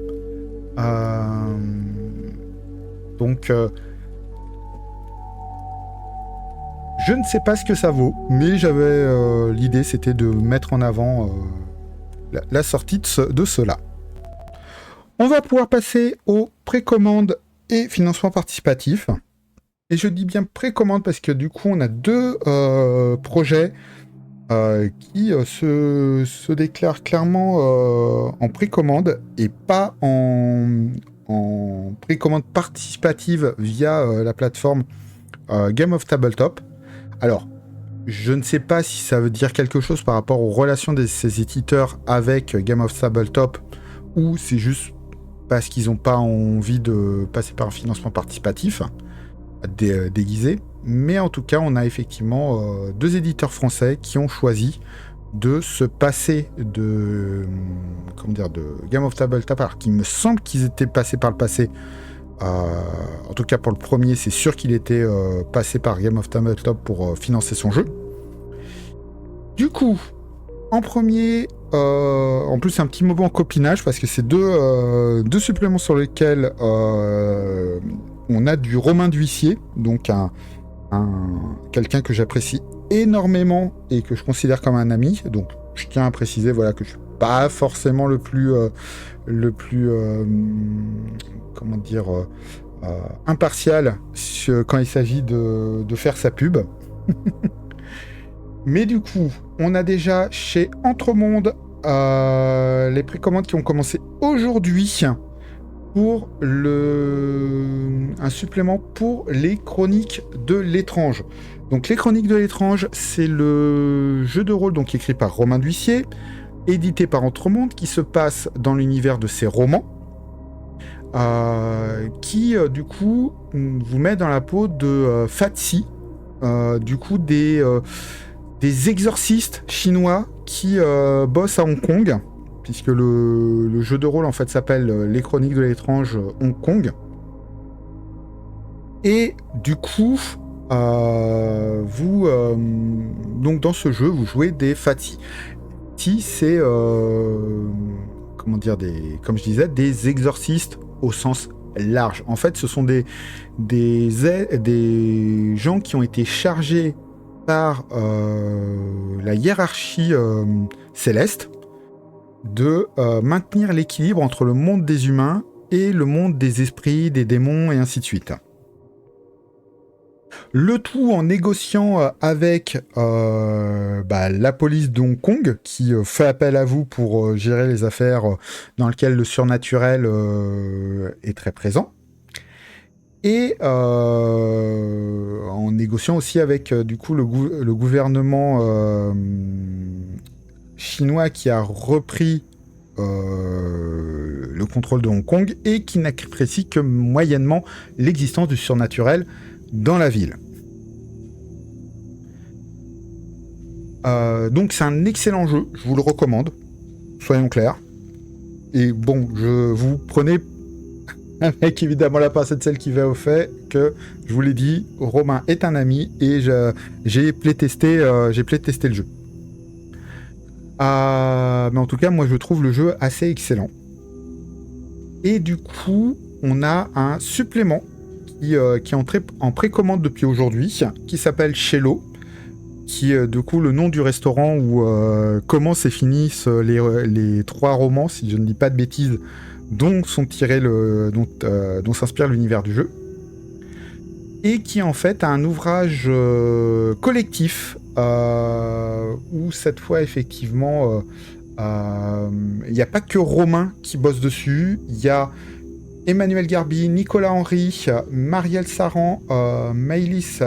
Donc je ne sais pas ce que ça vaut, mais j'avais l'idée, c'était de mettre en avant la sortie de cela. On va pouvoir passer aux précommandes et financement participatif. Et je dis bien précommande parce que du coup, on a 2 projets qui se déclarent clairement en précommande et pas en précommande participative via la plateforme Game of Tabletop. Alors, je ne sais pas si ça veut dire quelque chose par rapport aux relations de ces éditeurs avec Game of Tabletop ou c'est juste parce qu'ils n'ont pas envie de passer par un financement participatif déguisé. Mais en tout cas, on a effectivement 2 éditeurs français qui ont choisi de se passer de Game of Tabletop, alors qu'il me semble qu'ils étaient passés par le passé. En tout cas, pour le premier, c'est sûr qu'il était passé par Game of Tabletop pour financer son jeu. Du coup, en premier, en plus, c'est un petit moment en copinage parce que c'est 2 suppléments sur lesquels on a du Romain D'Huissier, donc quelqu'un que j'apprécie énormément et que je considère comme un ami. Donc, je tiens à préciser, voilà, que je suis pas forcément le plus impartial quand il s'agit de faire sa pub. Mais du coup, on a déjà chez Entremonde les précommandes qui ont commencé aujourd'hui pour un supplément pour les Chroniques de l'étrange. Donc les Chroniques de l'étrange, c'est le jeu de rôle donc écrit par Romain D'Huissier, édité par Entremonde, qui se passe dans l'univers de ses romans, qui du coup vous met dans la peau de Fatsi, du coup des exorcistes chinois qui bossent à Hong Kong, puisque le jeu de rôle en fait s'appelle Les Chroniques de l'étrange Hong Kong. Et du coup, donc dans ce jeu, vous jouez des Fatsi. C'est comme je disais, des exorcistes au sens large. En fait, ce sont des gens qui ont été chargés par la hiérarchie céleste de maintenir l'équilibre entre le monde des humains et le monde des esprits, des démons et ainsi de suite. Le tout en négociant avec la police de Hong Kong qui fait appel à vous pour gérer les affaires dans lesquelles le surnaturel est très présent. Et en négociant aussi avec du coup le gouvernement chinois qui a repris le contrôle de Hong Kong et qui n'apprécie que moyennement l'existence du surnaturel dans la ville. Donc c'est un excellent jeu, je vous le recommande, soyons clairs. Et bon, vous prenez avec évidemment la pincette celle qui va au fait que, je vous l'ai dit, Romain est un ami et j'ai playtesté le jeu. Mais en tout cas, moi je trouve le jeu assez excellent. Et du coup, on a un supplément qui est en précommande depuis aujourd'hui, qui s'appelle Shello, qui est du coup le nom du restaurant où commencent et finissent les 3 romans, si je ne dis pas de bêtises, dont s'inspire l'univers du jeu. Et qui en fait a un ouvrage collectif où cette fois effectivement il n'y a pas que Romain qui bosse dessus, il y a Emmanuel Garbi, Nicolas Henry, Marielle Saran, Maëlys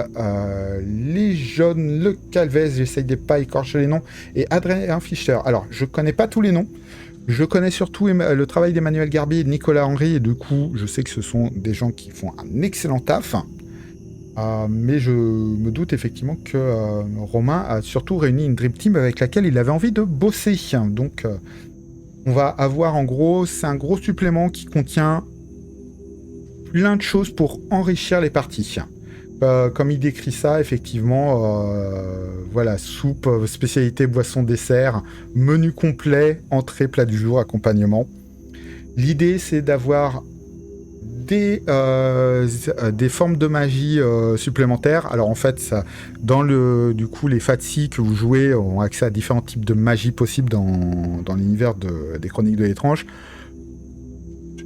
Léjon Le Calvez, j'essaye de pas écorcher les noms, et Adrien Fischer. Alors, je connais pas tous les noms, je connais surtout le travail d'Emmanuel Garbi et de Nicolas Henry, et du coup, je sais que ce sont des gens qui font un excellent taf. Mais je me doute effectivement que Romain a surtout réuni une Dream Team avec laquelle il avait envie de bosser. Donc, on va avoir en gros, c'est un gros supplément qui contient plein de choses pour enrichir les parties. Comme il décrit ça, effectivement, voilà, soupe, spécialité, boisson, dessert, menu complet, entrée, plat du jour, accompagnement. L'idée, c'est d'avoir des formes de magie supplémentaires. Alors en fait, ça, du coup, les FATSI que vous jouez ont accès à différents types de magie possibles dans l'univers des Chroniques de l'étrange.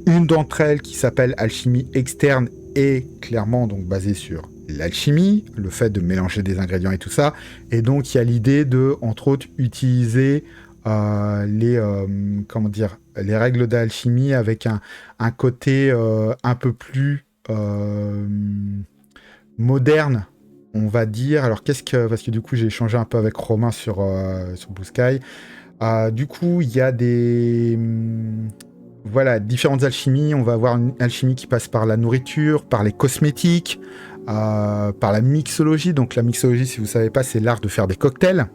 Une d'entre elles qui s'appelle Alchimie externe est clairement donc basée sur l'alchimie, le fait de mélanger des ingrédients et tout ça. Et donc il y a l'idée de, entre autres, utiliser les règles d'alchimie avec un côté un peu plus moderne, on va dire. Alors parce que du coup j'ai échangé un peu avec Romain sur Blue Sky. Du coup il y a différentes alchimies. On va avoir une alchimie qui passe par la nourriture, par les cosmétiques, par la mixologie. Donc la mixologie, si vous savez pas, c'est l'art de faire des cocktails.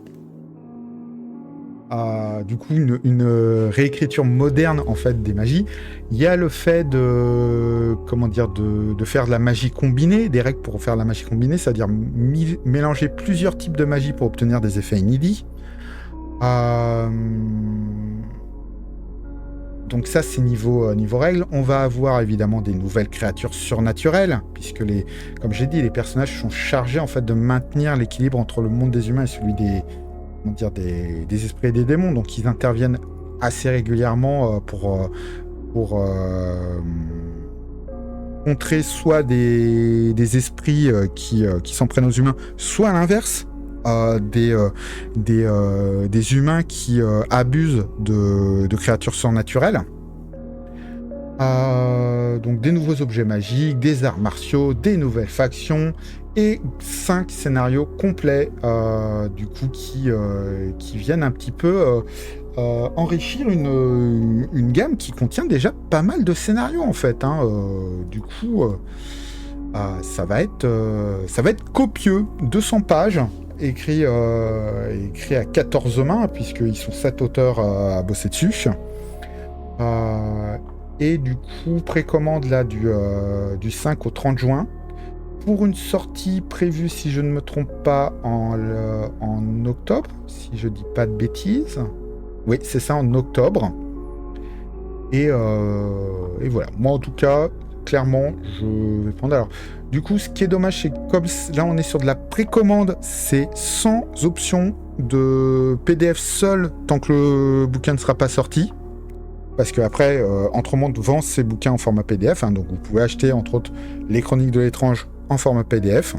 Du coup, une réécriture moderne en fait des magies. Il y a le fait de faire de la magie combinée, des règles pour faire de la magie combinée, c'est-à-dire mélanger plusieurs types de magie pour obtenir des effets inédits. Donc ça, c'est niveau règles. On va avoir évidemment des nouvelles créatures surnaturelles, puisque comme j'ai dit, les personnages sont chargés en fait de maintenir l'équilibre entre le monde des humains et celui des esprits et des démons. Donc ils interviennent assez régulièrement pour contrer soit des esprits qui s'en prennent aux humains, soit à l'inverse, des humains qui abusent de créatures surnaturelles. Donc des nouveaux objets magiques, des arts martiaux, des nouvelles factions et 5 scénarios complets du coup qui viennent un petit peu enrichir une gamme qui contient déjà pas mal de scénarios en fait. Du coup ça va être copieux, 200 pages. Écrit à 14 mains, puisqu'ils sont 7 auteurs à bosser dessus. Et du coup, précommande là du 5 au 30 juin. Pour une sortie prévue, si je ne me trompe pas, en octobre, si je dis pas de bêtises. Oui, c'est ça, en octobre. Et voilà. Moi, en tout cas, clairement, je vais prendre. Alors, du coup, ce qui est dommage, c'est que comme là, on est sur de la précommande, c'est sans option de PDF seul tant que le bouquin ne sera pas sorti. Parce qu'après, Entremonde vend ses bouquins en format PDF. Donc, vous pouvez acheter, entre autres, les Chroniques de l'étrange en format PDF.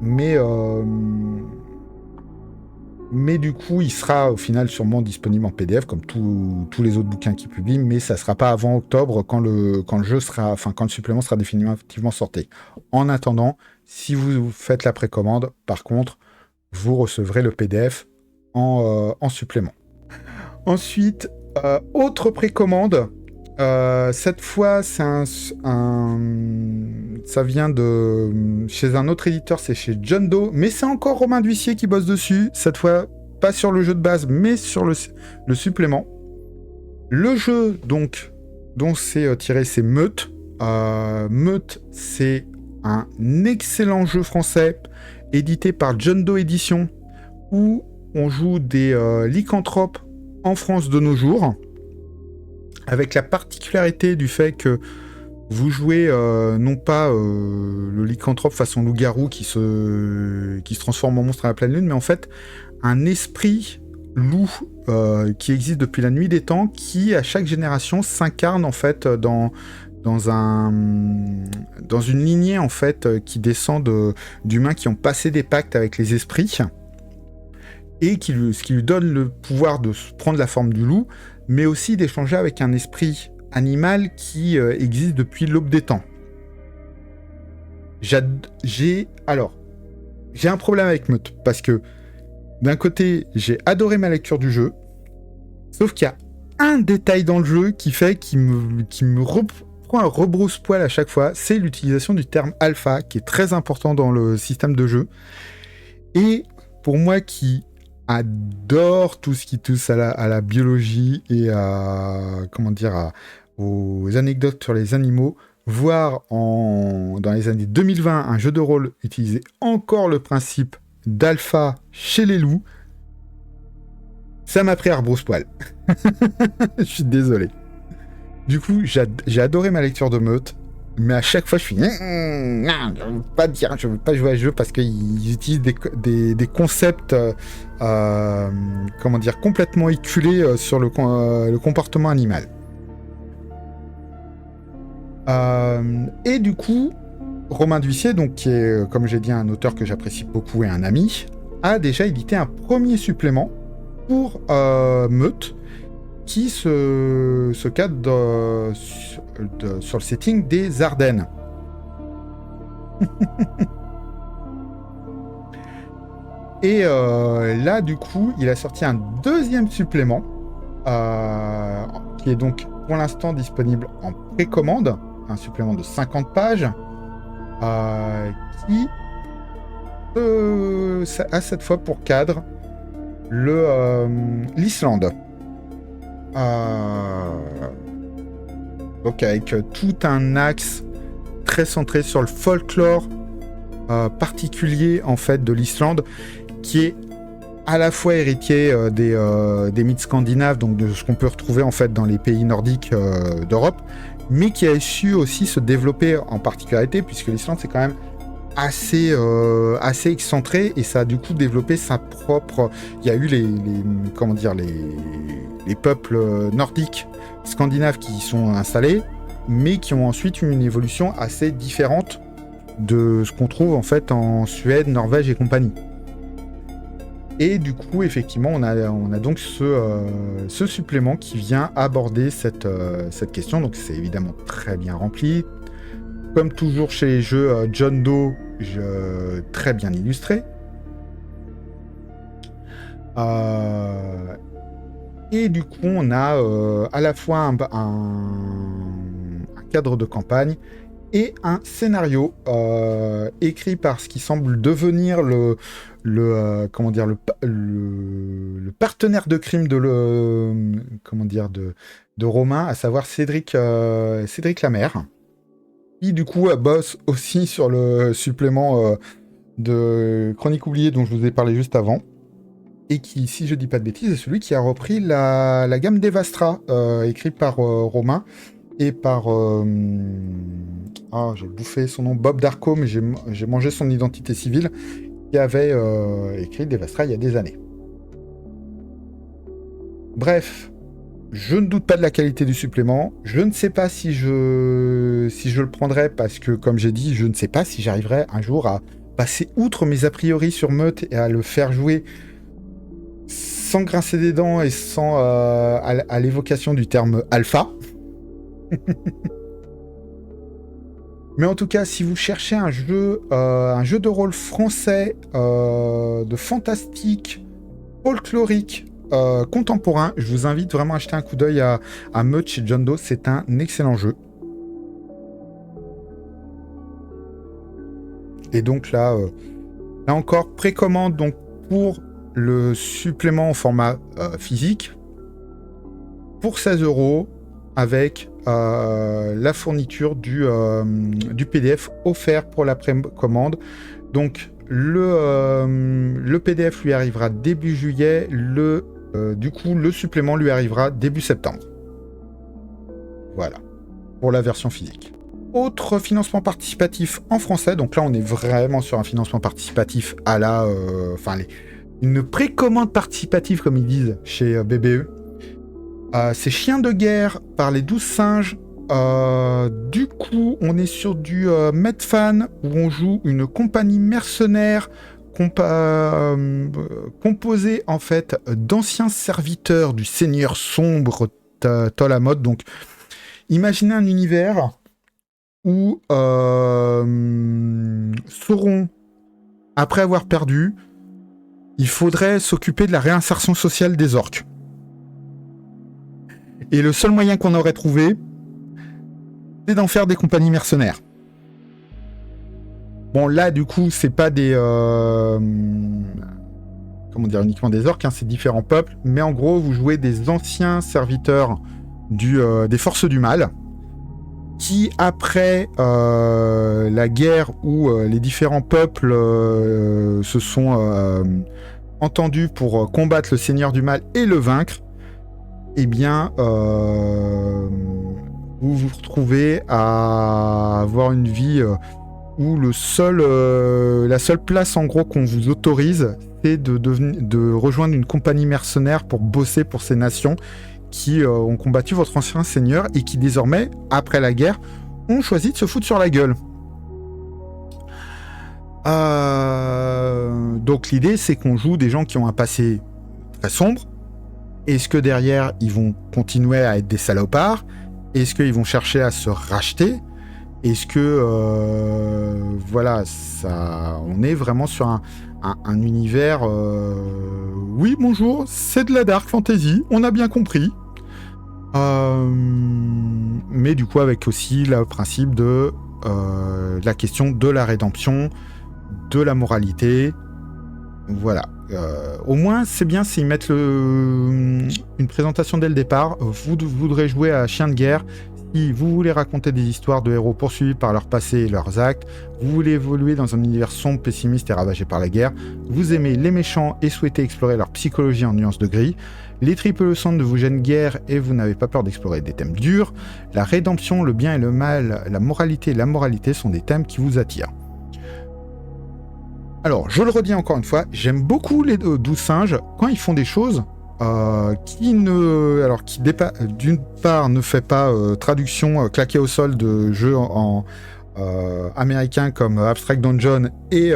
Mais du coup, il sera au final sûrement disponible en PDF comme tous les autres bouquins qu'il publie, mais ça sera pas avant octobre quand le supplément sera définitivement sorti. En attendant, si vous faites la précommande, par contre, vous recevrez le PDF en supplément. Ensuite, autre précommande. Cette fois, ça vient de chez un autre éditeur, c'est chez John Doe, mais c'est encore Romain D'Huissier qui bosse dessus. Cette fois, pas sur le jeu de base, mais sur le supplément. Le jeu, donc, dont c'est tiré, c'est Meute. Meute, c'est un excellent jeu français édité par John Doe Édition, où on joue des lycanthropes en France de nos jours. avec la particularité du fait que vous jouez non pas le lycanthrope façon loup-garou qui se transforme en monstre à la pleine lune, mais en fait un esprit loup qui existe depuis la nuit des temps, qui à chaque génération s'incarne en fait dans une lignée en fait qui descend d'humains qui ont passé des pactes avec les esprits et ce qui lui donne le pouvoir de prendre la forme du loup, mais aussi d'échanger avec un esprit animal qui existe depuis l'aube des temps. J'ai un problème avec Meute, parce que d'un côté, j'ai adoré ma lecture du jeu, sauf qu'il y a un détail dans le jeu qui me reprend un rebrousse-poil à chaque fois, c'est l'utilisation du terme alpha, qui est très important dans le système de jeu. Et pour moi qui adore tout ce qui touche à la biologie et aux anecdotes sur les animaux, voir dans les années 2020 un jeu de rôle utiliser encore le principe d'alpha chez les loups, ça m'a pris à rebrousse-poil. Je suis désolé. Du coup, j'ai adoré ma lecture de Meute, mais à chaque fois, je suis... je veux pas jouer à ce jeu parce qu'ils utilisent des concepts complètement éculés sur le comportement animal. Et du coup, Romain D'Huissier, donc, qui est, comme j'ai dit, un auteur que j'apprécie beaucoup et un ami, a déjà édité un premier supplément pour Meute, qui se cadre sur le setting des Ardennes. Et là, du coup, il a sorti un deuxième supplément, qui est donc pour l'instant disponible en précommande, un supplément de 50 pages, qui a cette fois pour cadre l'Islande. Donc avec tout un axe très centré sur le folklore particulier en fait de l'Islande, qui est à la fois héritier des mythes scandinaves, donc de ce qu'on peut retrouver en fait dans les pays nordiques d'Europe, mais qui a su aussi se développer en particularité, puisque l'Islande c'est quand même assez excentré, et ça a du coup développé sa propre... Il y a eu les peuples nordiques scandinaves qui y sont installés, mais qui ont ensuite eu une évolution assez différente de ce qu'on trouve en fait en Suède, Norvège et compagnie. Et du coup, effectivement, on a donc ce supplément qui vient aborder cette question. Donc c'est évidemment très bien rempli. Comme toujours chez les jeux John Doe, très bien illustré. Et du coup, on a à la fois un cadre de campagne et un scénario écrit par ce qui semble devenir le partenaire de crime de Romain, à savoir Cédric Lamère, qui du coup bosse aussi sur le supplément de Chronique oubliée dont je vous ai parlé juste avant, et qui, si je dis pas de bêtises, est celui qui a repris la gamme d'Evastra, écrite par Romain et par j'ai bouffé son nom, Bob Darko, mais j'ai mangé son identité civile, qui avait écrit Devastra il y a des années. Bref, je ne doute pas de la qualité du supplément. Je ne sais pas si je le prendrai, parce que, comme j'ai dit, je ne sais pas si j'arriverai un jour à passer outre mes a priori sur Meute et à le faire jouer sans grincer des dents et sans à l'évocation du terme alpha. Mais en tout cas, si vous cherchez un jeu de rôle français de fantastique, folklorique, contemporain, je vous invite vraiment à jeter un coup d'œil à Meute chez John Doe. C'est un excellent jeu. Et donc là encore, précommande donc pour le supplément en format physique pour 16 € avec la fourniture du PDF offert pour la précommande. Donc le PDF lui arrivera début juillet, du coup le supplément lui arrivera début septembre. Voilà, pour la version physique. Autre financement participatif en français, donc là on est vraiment sur un financement participatif à la... une précommande participative comme ils disent chez BBE. C'est Chien de guerre par les 12 singes. Du coup on est sur du Medfan où on joue une compagnie mercenaire composée en fait d'anciens serviteurs du seigneur sombre Tolamot. Donc imaginez un univers où Sauron, après avoir perdu, il faudrait s'occuper de la réinsertion sociale des orques. Et le seul moyen qu'on aurait trouvé, c'est d'en faire des compagnies mercenaires. Bon, là, du coup, c'est pas des... uniquement des orques, hein, c'est différents peuples. Mais en gros, vous jouez des anciens serviteurs des forces du mal, qui, après la guerre où les différents peuples se sont entendus pour combattre le Seigneur du Mal et le vaincre, eh bien, vous vous retrouvez à avoir une vie où la seule place, en gros, qu'on vous autorise, c'est de rejoindre une compagnie mercenaire pour bosser pour ces nations qui ont combattu votre ancien seigneur et qui désormais, après la guerre, ont choisi de se foutre sur la gueule. Donc l'idée, c'est qu'on joue des gens qui ont un passé très sombre. Est-ce que derrière, ils vont continuer à être des salopards? Est-ce qu'ils vont chercher à se racheter? Est-ce que... on est vraiment sur un univers... Oui, bonjour, c'est de la dark fantasy, on a bien compris. Mais du coup, avec aussi le principe de la question de la rédemption, de la moralité. Voilà. Au moins, c'est bien s'ils mettent une présentation dès le départ. Vous voudrez jouer à Chien de guerre. Si vous voulez raconter des histoires de héros poursuivis par leur passé et leurs actes, vous voulez évoluer dans un univers sombre, pessimiste et ravagé par la guerre, vous aimez les méchants et souhaitez explorer leur psychologie en nuances de gris, les tripes leçons ne vous gênent guère et vous n'avez pas peur d'explorer des thèmes durs, la rédemption, le bien et le mal, la moralité et l'ammoralité sont des thèmes qui vous attirent. Alors, je le redis encore une fois, j'aime beaucoup les 12 singes quand ils font des choses qui d'une part ne fait pas traduction claquée au sol de jeux en américains comme Abstract Dungeon et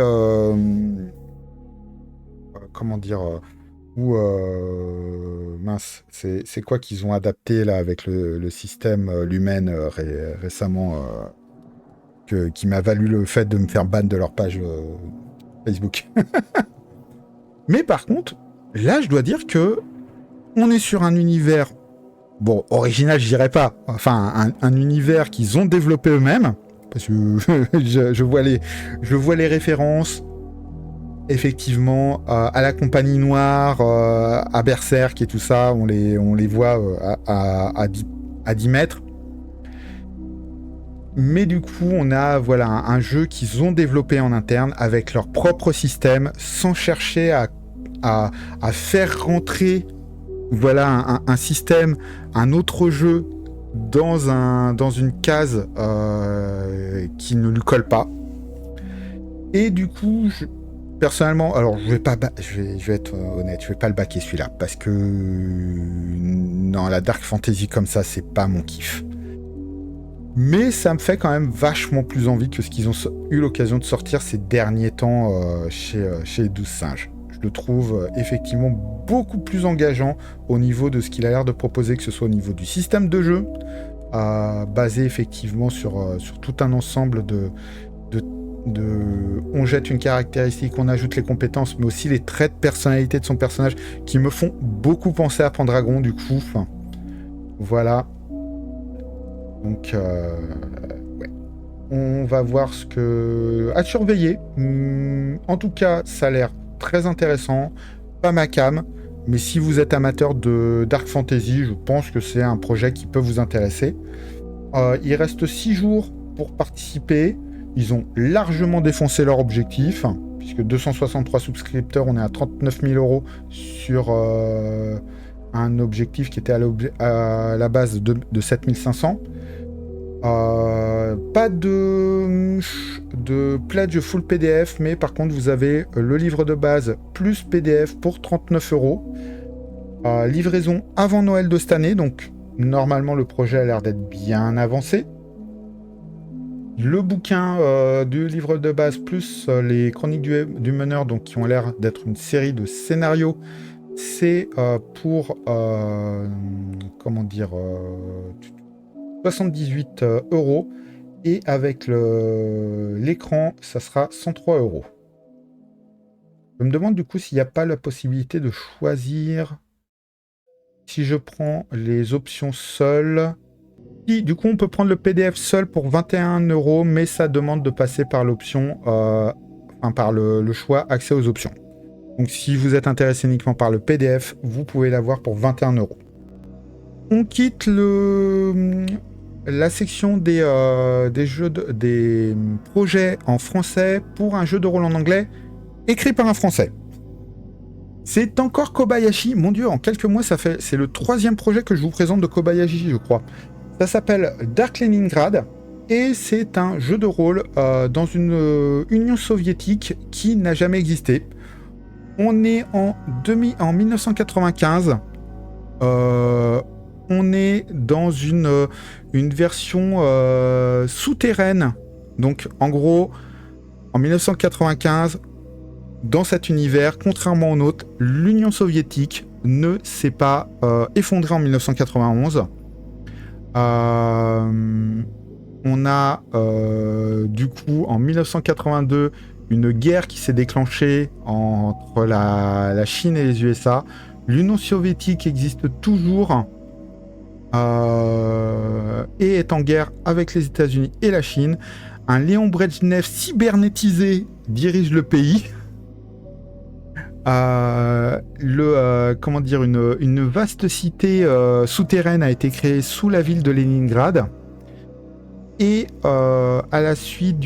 c'est quoi qu'ils ont adapté là avec le système Lumen récemment qui m'a valu le fait de me faire ban de leur page Facebook. Mais par contre, là je dois dire que on est sur un univers, bon, original je dirais pas, enfin un univers qu'ils ont développé eux-mêmes, parce que je vois les références, effectivement, à la Compagnie Noire, à Berserk et tout ça, on les voit à 10 mètres. Mais du coup, on a un jeu qu'ils ont développé en interne avec leur propre système, sans chercher à faire rentrer un système, un autre jeu dans une case qui ne lui colle pas. Et du coup, personnellement, alors je vais être honnête, je vais pas le baquer celui-là parce que non, la dark fantasy comme ça, c'est pas mon kiff. Mais ça me fait quand même vachement plus envie que ce qu'ils ont eu l'occasion de sortir ces derniers temps chez 12 singes. Je le trouve effectivement beaucoup plus engageant au niveau de ce qu'il a l'air de proposer, que ce soit au niveau du système de jeu, basé effectivement sur tout un ensemble de on jette une caractéristique, on ajoute les compétences, mais aussi les traits de personnalité de son personnage qui me font beaucoup penser à Pendragon du coup. Enfin, voilà. Donc, ouais. On va voir ce que... à surveiller. En tout cas, ça a l'air très intéressant. Pas ma cam. Mais si vous êtes amateur de Dark Fantasy, je pense que c'est un projet qui peut vous intéresser. Il reste 6 jours pour participer. Ils ont largement défoncé leur objectif. Puisque 263 souscripteurs, on est à 39 000 € sur un objectif qui était à la base de 7 500. Pas de pledge full PDF, mais par contre vous avez le livre de base plus PDF pour 39 €. Livraison avant Noël de cette année, donc normalement le projet a l'air d'être bien avancé. Le bouquin du livre de base plus les chroniques du meneur, donc qui ont l'air d'être une série de scénarios, c'est pour 78 €. Et avec l'écran, ça sera 103 €. Je me demande du coup s'il n'y a pas la possibilité de choisir. Si je prends les options seules. Si, du coup, on peut prendre le PDF seul pour 21 €, mais ça demande de passer par l'option, par le choix accès aux options. Donc si vous êtes intéressé uniquement par le PDF, vous pouvez l'avoir pour 21 €. On quitte la section des projets en français pour un jeu de rôle en anglais écrit par un Français. C'est encore Kobayashi. Mon Dieu, en quelques mois, c'est le 3e projet que je vous présente de Kobayashi, je crois. Ça s'appelle Dark Leningrad et c'est un jeu de rôle dans une Union soviétique qui n'a jamais existé. On est en 1995. On est dans une version souterraine. Donc, en gros, en 1995, dans cet univers, contrairement au nôtre, l'Union soviétique ne s'est pas effondrée en 1991. On a, du coup, en 1982, une guerre qui s'est déclenchée entre la Chine et les USA. L'Union soviétique existe toujours. Et est en guerre avec les États-Unis et la Chine. Un Léon Brejnev cybernétisé dirige le pays. Une vaste cité souterraine a été créée sous la ville de Leningrad. Et à la suite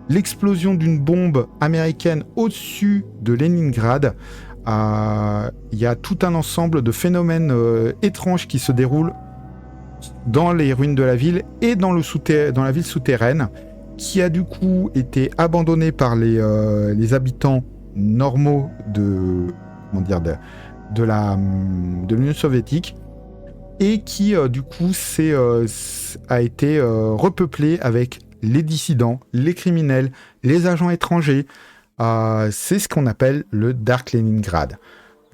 l'explosion d'une bombe américaine au-dessus de Leningrad, il y a tout un ensemble de phénomènes étranges qui se déroulent dans les ruines de la ville et dans la ville souterraine, qui a du coup été abandonnée par les habitants normaux de l'Union soviétique, et qui du coup a été repeuplée avec les dissidents, les criminels, les agents étrangers. C'est ce qu'on appelle le Dark Leningrad.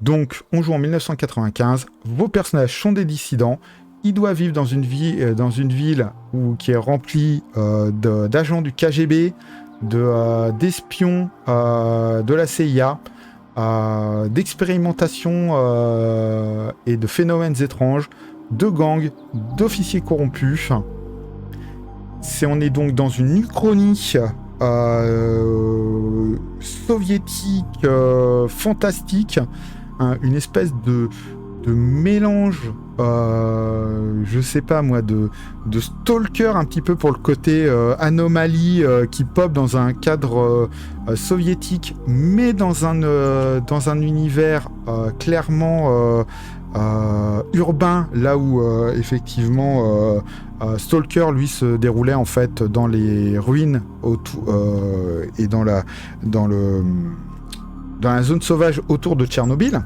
Donc, on joue en 1995. Vos personnages sont des dissidents. Ils doivent vivre dans une ville qui est remplie d'agents du KGB, d'espions de la CIA, d'expérimentation et de phénomènes étranges, de gangs, d'officiers corrompus. On est donc dans une uchronie soviétique fantastique, une espèce de mélange, je sais pas moi, de Stalker un petit peu pour le côté anomalie qui pop dans un cadre soviétique, mais dans un univers clairement urbain, là où effectivement Stalker lui se déroulait en fait dans les ruines et dans la zone sauvage autour de Tchernobyl.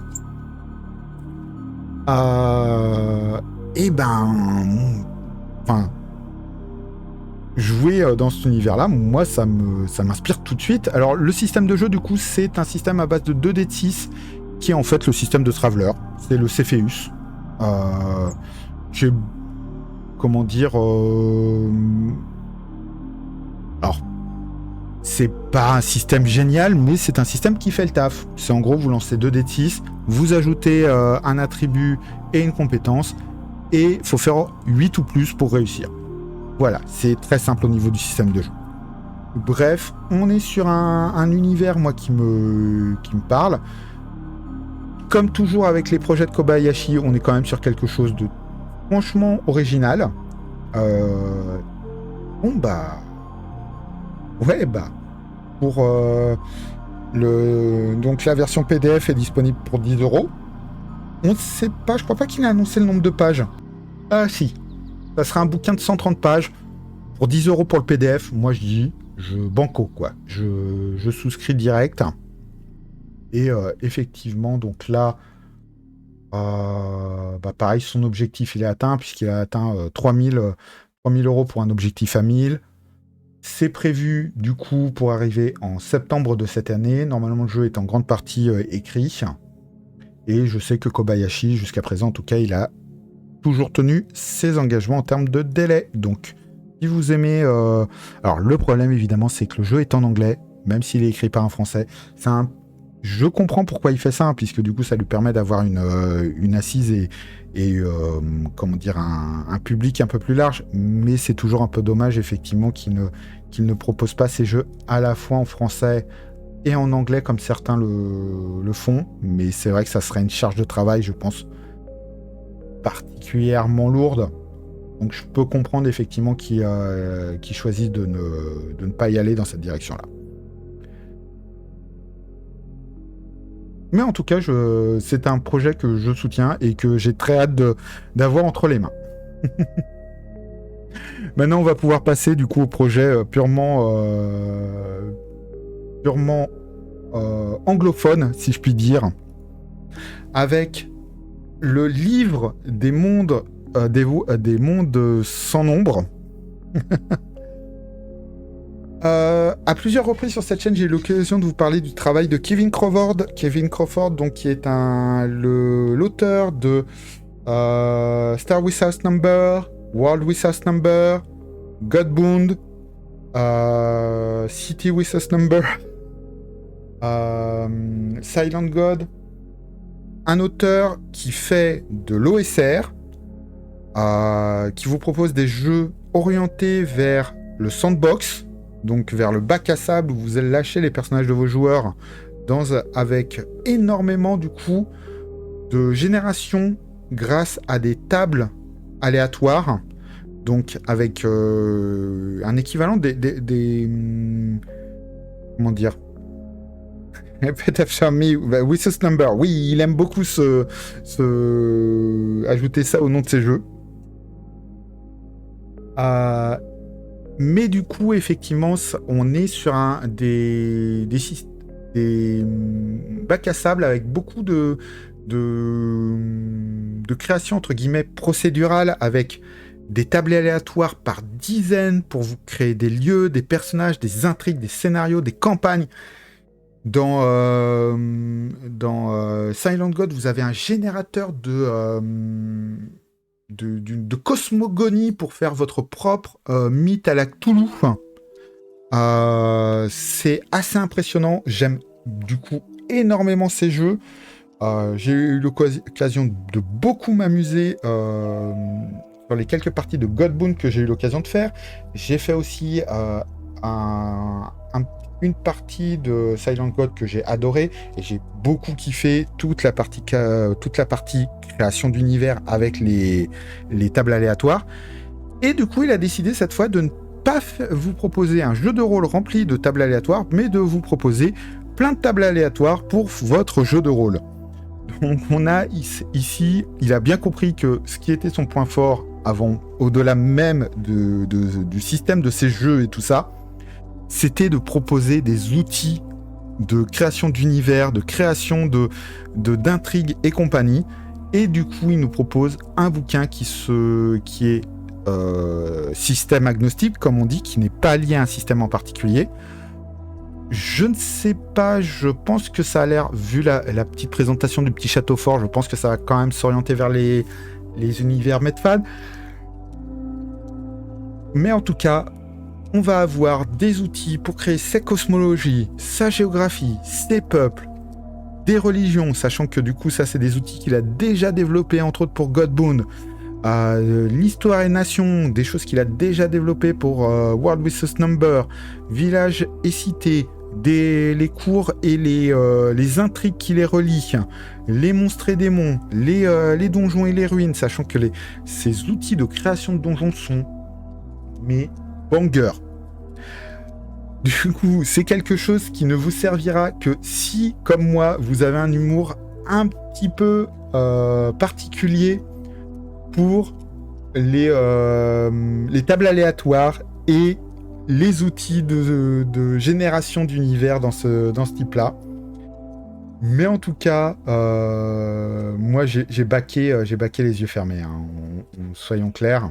Jouer dans cet univers-là, moi, ça m'inspire tout de suite. Alors, le système de jeu, du coup, c'est un système à base de 2 dés de 6, qui est en fait le système de Traveler. C'est le Cepheus. Alors, c'est pas un système génial, mais c'est un système qui fait le taf. C'est en gros, vous lancez 2 dés de 6, vous ajoutez un attribut et une compétence, et il faut faire 8 ou plus pour réussir. Voilà, c'est très simple au niveau du système de jeu. Bref, on est sur un univers, moi, qui me parle. Comme toujours avec les projets de Kobayashi, on est quand même sur quelque chose de franchement original. Pour donc la version PDF est disponible pour 10 €. On ne sait pas, je crois pas qu'il ait annoncé le nombre de pages. Ah si, ça sera un bouquin de 130 pages pour 10 € pour le PDF. Moi je dis, banco quoi. Je souscris direct. Et effectivement, donc là, pareil, son objectif il est atteint puisqu'il a atteint 3000 € pour un objectif à 1000. C'est prévu du coup pour arriver en septembre de cette année. Normalement le jeu est en grande partie écrit. Et je sais que Kobayashi, jusqu'à présent en tout cas, il a toujours tenu ses engagements en termes de délai. Donc, si vous aimez... Alors, le problème, évidemment, c'est que le jeu est en anglais, même s'il est écrit par un français. Je comprends pourquoi il fait ça, hein, puisque du coup, ça lui permet d'avoir une assise et comment dire, un public un peu plus large. Mais c'est toujours un peu dommage, effectivement, qu'il ne propose pas ces jeux à la fois en français et en anglais comme certains le font, mais c'est vrai que ça serait une charge de travail, je pense, particulièrement lourde. Donc je peux comprendre effectivement qu'ils choisissent de ne pas y aller dans cette direction-là. Mais en tout cas, c'est un projet que je soutiens et que j'ai très hâte d'avoir entre les mains. Maintenant, on va pouvoir passer du coup au projet purement anglophone, si je puis dire, avec le livre des mondes, des mondes sans nombre. À plusieurs reprises sur cette chaîne, j'ai eu l'occasion de vous parler du travail de Kevin Crawford. Kevin Crawford, donc, qui est l'auteur de Star Without Number, World Without Number, Godbound, City Without Number, Silent God, un auteur qui fait de l'OSR, qui vous propose des jeux orientés vers le sandbox, donc vers le bac à sable où vous allez lâcher les personnages de vos joueurs avec énormément du coup de génération grâce à des tables aléatoires, donc avec un équivalent des comment dire, Repeat after me, Without Number. Oui, il aime beaucoup ajouter ça au nom de ses jeux. Mais du coup, effectivement, on est sur des bacs à sable avec beaucoup de création entre guillemets procédurale, avec des tables aléatoires par dizaines pour vous créer des lieux, des personnages, des intrigues, des scénarios, des campagnes. Dans Silent God, vous avez un générateur de cosmogonie pour faire votre propre mythe à la Cthulhu. C'est assez impressionnant. J'aime du coup énormément ces jeux. J'ai eu l'occasion de beaucoup m'amuser sur les quelques parties de Godbound que j'ai eu l'occasion de faire. J'ai fait aussi une partie de Silent God que j'ai adoré et j'ai beaucoup kiffé toute la partie création d'univers avec les tables aléatoires. Et du coup, il a décidé cette fois de ne pas vous proposer un jeu de rôle rempli de tables aléatoires, mais de vous proposer plein de tables aléatoires pour votre jeu de rôle. Donc on a ici, il a bien compris que ce qui était son point fort avant, au-delà même du système de ces jeux et tout ça, c'était de proposer des outils de création d'univers, de création d'intrigues et compagnie. Et du coup, il nous propose un bouquin qui est système agnostique, comme on dit, qui n'est pas lié à un système en particulier. Je ne sais pas, je pense que ça a l'air, vu la petite présentation du petit château fort, je pense que ça va quand même s'orienter vers les univers Medfad. Mais en tout cas, on va avoir des outils pour créer ses cosmologies, sa géographie, ses peuples, des religions, sachant que du coup ça c'est des outils qu'il a déjà développés, entre autres pour Godbound, l'histoire et nation, des choses qu'il a déjà développées pour World Without Number, village et cité, les cours et les intrigues qui les relient, les monstres et démons, les donjons et les ruines, sachant que ces outils de création de donjons sont banger. Du coup, c'est quelque chose qui ne vous servira que si, comme moi, vous avez un humour un petit peu particulier pour les tables aléatoires et les outils de génération d'univers dans ce type-là. Mais en tout cas, moi j'ai baqué les yeux fermés, hein, soyons clairs.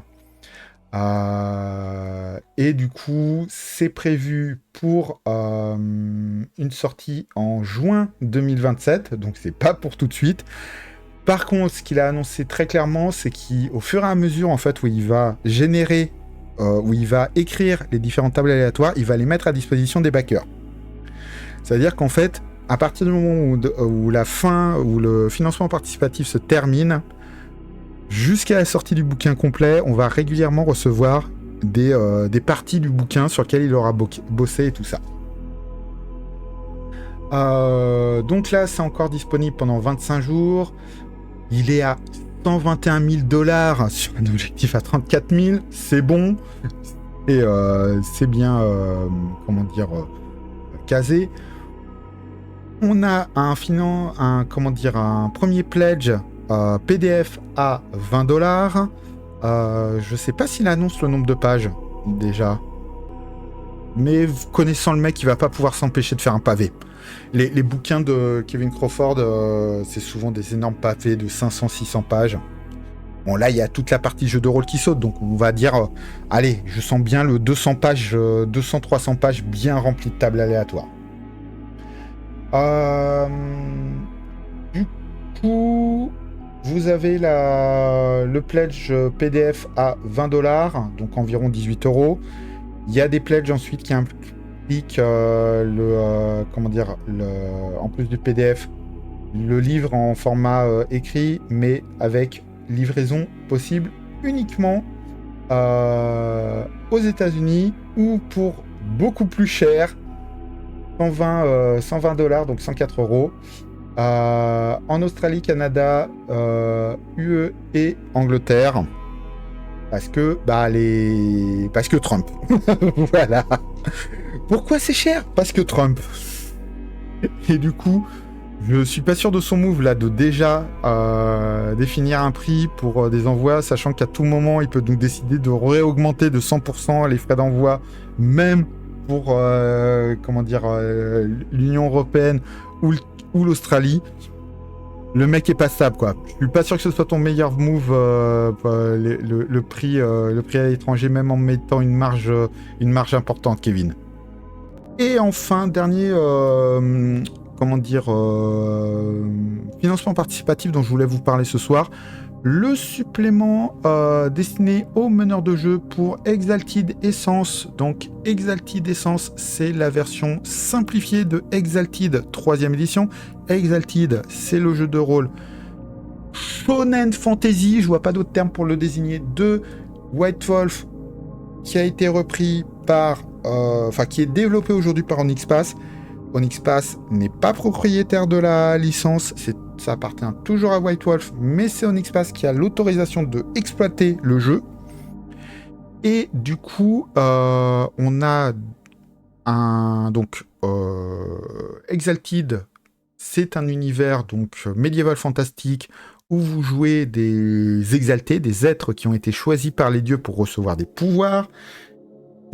Et du coup, c'est prévu pour une sortie en juin 2027, donc c'est pas pour tout de suite. Par contre, ce qu'il a annoncé très clairement, c'est qu'au fur et à mesure, en fait, où il va générer, où il va écrire les différentes tables aléatoires, il va les mettre à disposition des backers. C'est-à-dire qu'en fait, à partir du moment où la fin, où le financement participatif se termine, jusqu'à la sortie du bouquin complet, on va régulièrement recevoir des parties du bouquin sur lesquelles il aura bossé et tout ça. Donc là, c'est encore disponible pendant 25 jours. Il est à 121 000 $ sur un objectif à 34 000. C'est bon. Et c'est bien, casé. On a un premier pledge PDF à 20 $. Je sais pas s'il annonce le nombre de pages déjà, mais connaissant le mec, il va pas pouvoir s'empêcher de faire un pavé. Les bouquins de Kevin Crawford, c'est souvent des énormes pavés de 500-600 pages. Bon, là, il y a toute la partie jeu de rôle qui saute, donc on va dire, allez, je sens bien le 200-300 pages bien remplies de tables aléatoires. Du coup, vous avez le pledge PDF à 20 $, donc environ 18 €. Il y a des pledges ensuite qui impliquent en plus du PDF, le livre en format écrit, mais avec livraison possible uniquement aux États-Unis ou pour beaucoup plus cher, 120 $, donc 104 €. En Australie, Canada, UE et Angleterre, parce que Trump. Voilà. Pourquoi c'est cher? Parce que Trump. Et du coup, je suis pas sûr de son move là de déjà définir un prix pour des envois, sachant qu'à tout moment il peut donc décider de réaugmenter de 100% les frais d'envoi, même pour l'Union européenne ou l'Australie. Le mec est pas stable, quoi. Je suis pas sûr que ce soit ton meilleur move, le prix à l'étranger, même en mettant une marge importante, Kevin. Et enfin, dernier financement participatif dont je voulais vous parler ce soir, le supplément destiné aux meneurs de jeu pour Exalted Essence. Donc Exalted Essence, c'est la version simplifiée de Exalted 3e édition. Exalted, c'est le jeu de rôle Shonen Fantasy, je vois pas d'autre terme pour le désigner, de White Wolf, qui a été repris qui est développé aujourd'hui par Onyxpass. Onyxpass n'est pas propriétaire de la licence, ça appartient toujours à White Wolf, mais c'est Onyxpass qui a l'autorisation de exploiter le jeu. Et du coup, on a Exalted, c'est un univers donc médiéval fantastique où vous jouez des exaltés, des êtres qui ont été choisis par les dieux pour recevoir des pouvoirs.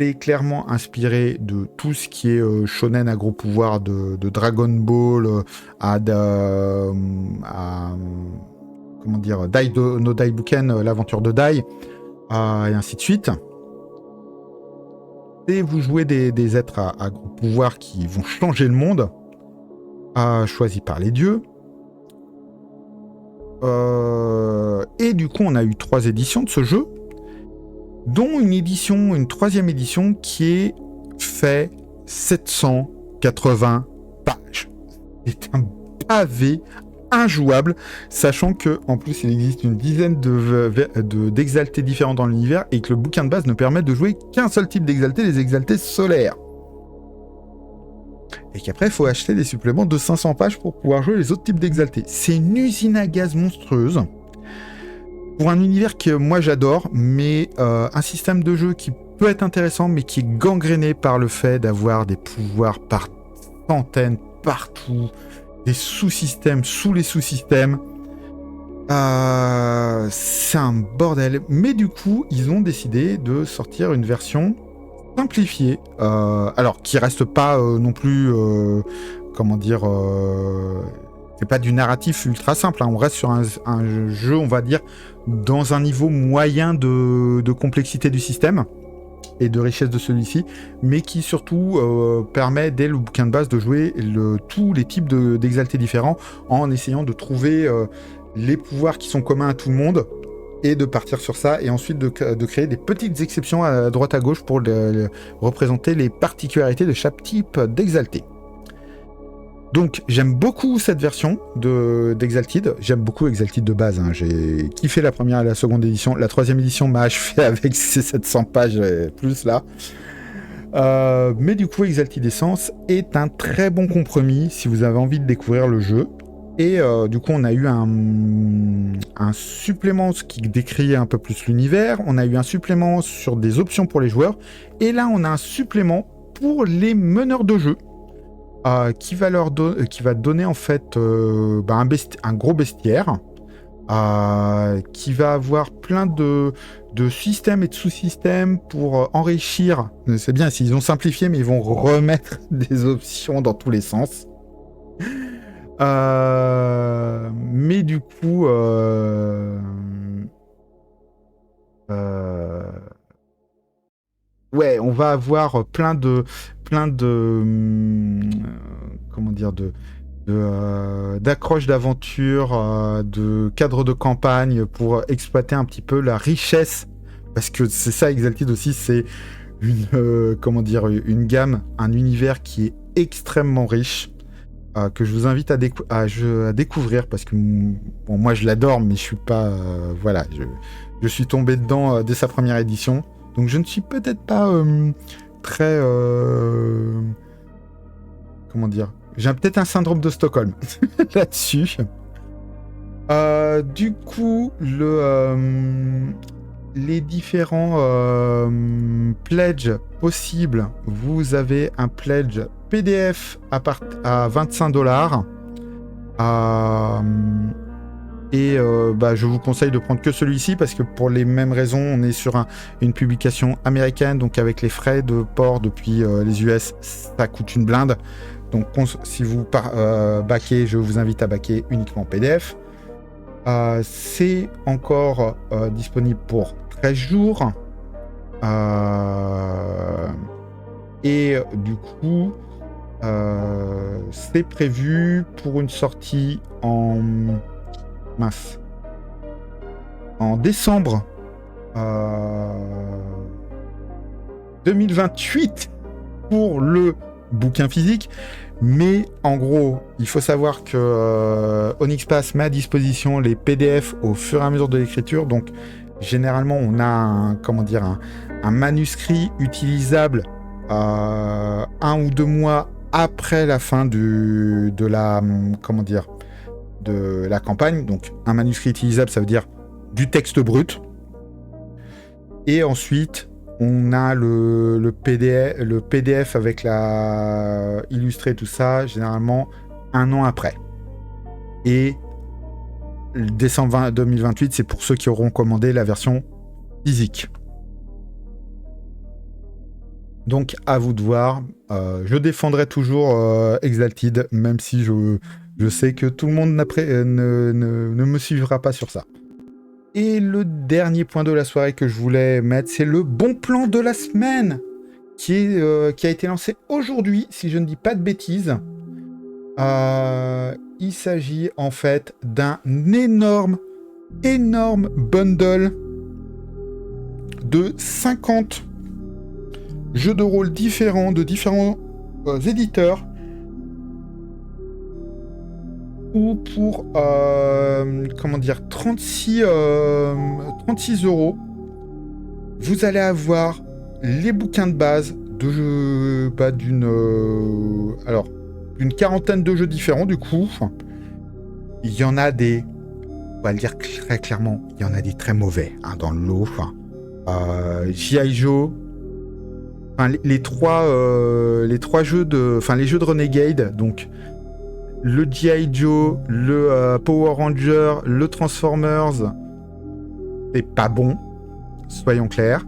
C'est clairement inspiré de tout ce qui est shonen à gros pouvoir, de Dragon Ball Dai no Daibuken, l'aventure de Dai, et ainsi de suite. Et vous jouez des êtres à gros pouvoir qui vont changer le monde, choisis par les dieux. Et du coup, on a eu 3 éditions de ce jeu, dont une 3e édition qui fait 780 pages. C'est un pavé injouable, sachant que en plus il existe une dizaine d'exaltés différents dans l'univers et que le bouquin de base ne permet de jouer qu'un seul type d'exalté, les exaltés solaires. Et qu'après, il faut acheter des suppléments de 500 pages pour pouvoir jouer les autres types d'exaltés. C'est une usine à gaz monstrueuse. Pour un univers que moi j'adore, mais un système de jeu qui peut être intéressant, mais qui est gangréné par le fait d'avoir des pouvoirs par centaines, partout, des sous-systèmes sous les sous-systèmes. C'est un bordel. Mais du coup, ils ont décidé de sortir une version simplifiée. Alors, qui reste pas non plus... comment dire... c'est pas du narratif ultra simple. Hein. On reste sur un jeu, on va dire, dans un niveau moyen de complexité du système et de richesse de celui-ci, mais qui surtout permet, dès le bouquin de base, de jouer tous les types d'exaltés différents en essayant de trouver les pouvoirs qui sont communs à tout le monde et de partir sur ça, et ensuite de créer des petites exceptions à droite à gauche pour représenter les particularités de chaque type d'exalté. Donc j'aime beaucoup cette version d'Exalted. J'aime beaucoup Exalted de base. Hein. J'ai kiffé la première et la seconde édition. La troisième édition m'a achevé avec ses 700 pages plus là. Mais du coup, Exalted Essence est un très bon compromis si vous avez envie de découvrir le jeu. Et du coup, on a eu un supplément qui décrit un peu plus l'univers. On a eu un supplément sur des options pour les joueurs. Et là, on a un supplément pour les meneurs de jeu. Qui va donner en fait un gros bestiaire qui va avoir plein de systèmes et de sous-systèmes pour enrichir. C'est bien s'ils ont simplifié, mais ils vont remettre des options dans tous les sens. Mais du coup ouais, on va avoir plein de comment dire, d'accroches d'aventure, de cadres de campagne pour exploiter un petit peu la richesse, parce que c'est ça Exalted aussi, c'est une gamme, un univers qui est extrêmement riche, que je vous invite à découvrir, parce que bon, moi je l'adore, mais je suis pas voilà, je suis tombé dedans dès sa première édition, donc je ne suis peut-être pas très comment dire, j'ai peut-être un syndrome de Stockholm là-dessus. Du coup, les différents pledges possibles, vous avez un pledge PDF à 25$. Et je vous conseille de prendre que celui-ci, parce que pour les mêmes raisons, on est sur une publication américaine, donc avec les frais de port depuis les US, ça coûte une blinde. Donc si vous backez, je vous invite à backer uniquement PDF. C'est encore disponible pour 13 jours. Et du coup, c'est prévu pour une sortie en décembre 2028 pour le bouquin physique. Mais en gros, il faut savoir que Onyx met à disposition les PDF au fur et à mesure de l'écriture. Donc généralement, on a un manuscrit utilisable 1 ou 2 mois après la fin de la campagne. Donc un manuscrit utilisable, ça veut dire du texte brut. Et ensuite, on a le PDF avec la illustré, tout ça, généralement 1 an après. Et décembre 2028, c'est pour ceux qui auront commandé la version physique. Donc à vous de voir. Je défendrai toujours Exalted, même si je sais que tout le monde ne me suivra pas sur ça. Et le dernier point de la soirée que je voulais mettre, c'est le bon plan de la semaine qui a été lancé aujourd'hui, si je ne dis pas de bêtises. Il s'agit en fait d'un énorme bundle de 50 jeux de rôle différents de différents éditeurs, ou pour 36 €, vous allez avoir les bouquins de base de jeux, d'une quarantaine de jeux différents. Du coup, il y en a des, on va le dire très clairement, il y en a des très mauvais dans le lot. G.I. Joe, les trois jeux les jeux de Renegade, donc le G.I. Joe, le Power Ranger, le Transformers, c'est pas bon, soyons clairs.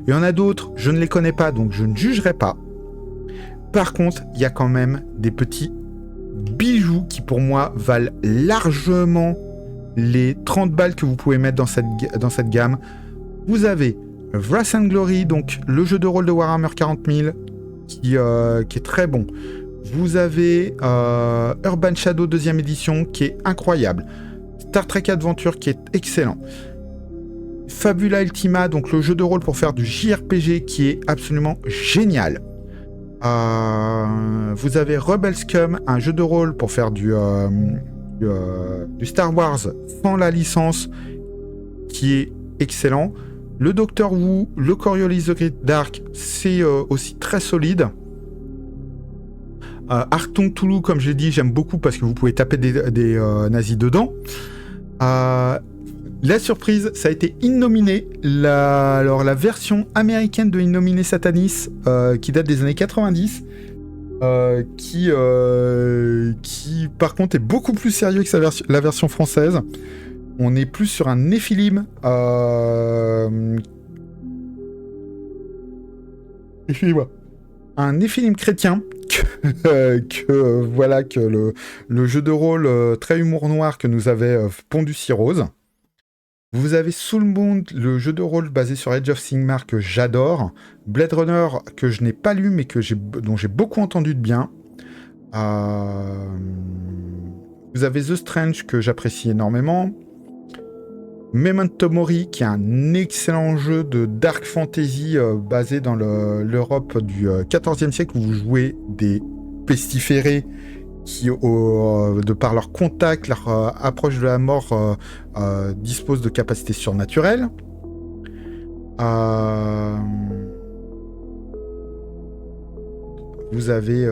Il y en a d'autres, je ne les connais pas, donc je ne jugerai pas. Par contre, il y a quand même des petits bijoux qui, pour moi, valent largement les 30 balles que vous pouvez mettre dans cette gamme. Vous avez Wrath and Glory, donc le jeu de rôle de Warhammer 40 000, qui est très bon. Vous avez Urban Shadow 2e édition, qui est incroyable. Star Trek Adventure, qui est excellent. Fabula Ultima, donc le jeu de rôle pour faire du JRPG, qui est absolument génial. Vous avez Rebel Scum, un jeu de rôle pour faire du Star Wars sans la licence, qui est excellent. Le Doctor Who, le Coriolis the Great Dark, c'est aussi très solide. Artung Toulouse, comme j'ai dit, j'aime beaucoup parce que vous pouvez taper des nazis dedans. La surprise, ça a été Innominé, la version américaine de Innominé Satanis, qui date des années 90, qui par contre est beaucoup plus sérieux que la version française. On est plus sur un Néphilim, un Néphilim chrétien que le jeu de rôle très humour noir que nous avait pondu Cyrose. Vous avez Soulbound, le jeu de rôle basé sur Age of Sigmar que j'adore. Blade Runner que je n'ai pas lu mais dont j'ai beaucoup entendu de bien. Vous avez The Strange que j'apprécie énormément. Memento Mori qui est un excellent jeu de dark fantasy basé dans l'Europe du XIVe siècle où vous jouez des pestiférés qui, de par leur contact, leur approche de la mort, disposent de capacités surnaturelles. Vous avez...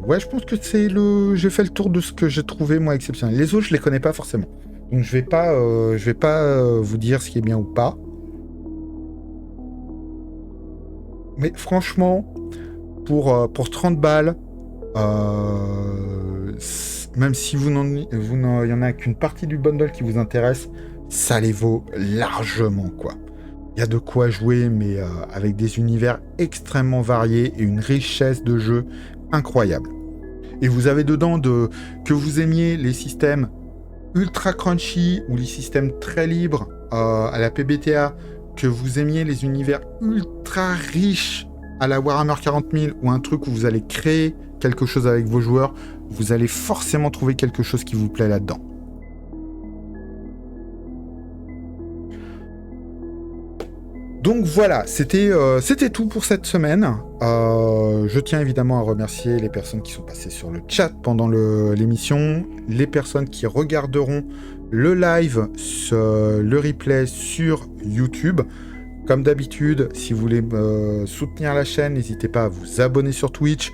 Ouais, je pense que c'est j'ai fait le tour de ce que j'ai trouvé, moi, exceptionnel. Les autres, je les connais pas forcément. Donc, je vais pas vous dire ce qui est bien ou pas. Mais franchement, pour 30 balles, même si il y en a qu'une partie du bundle qui vous intéresse, ça les vaut largement, quoi. Il y a de quoi jouer, mais avec des univers extrêmement variés et une richesse de jeu incroyable. Et vous avez dedans que vous aimiez les systèmes ultra crunchy ou les systèmes très libres à la PBTA, que vous aimiez les univers ultra riches à la Warhammer 40 000 ou un truc où vous allez créer quelque chose avec vos joueurs, vous allez forcément trouver quelque chose qui vous plaît là-dedans. Donc voilà, c'était tout pour cette semaine. Je tiens évidemment à remercier les personnes qui sont passées sur le chat pendant l'émission, les personnes qui regarderont le live, le replay sur YouTube. Comme d'habitude, si vous voulez soutenir la chaîne, n'hésitez pas à vous abonner sur Twitch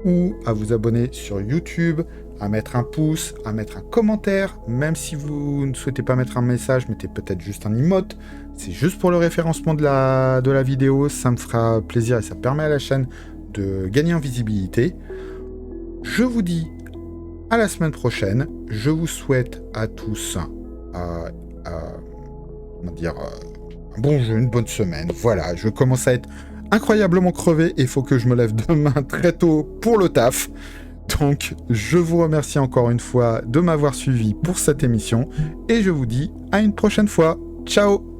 ou à vous abonner sur YouTube, à mettre un pouce, à mettre un commentaire, même si vous ne souhaitez pas mettre un message, mettez peut-être juste un emote. C'est juste pour le référencement de la vidéo, ça me fera plaisir et ça permet à la chaîne de gagner en visibilité. Je vous dis à la semaine prochaine. Je vous souhaite à tous un bon jeu, une bonne semaine. Voilà, je commence à être incroyablement crevé et il faut que je me lève demain très tôt pour le taf. Donc, je vous remercie encore une fois de m'avoir suivi pour cette émission et je vous dis à une prochaine fois. Ciao!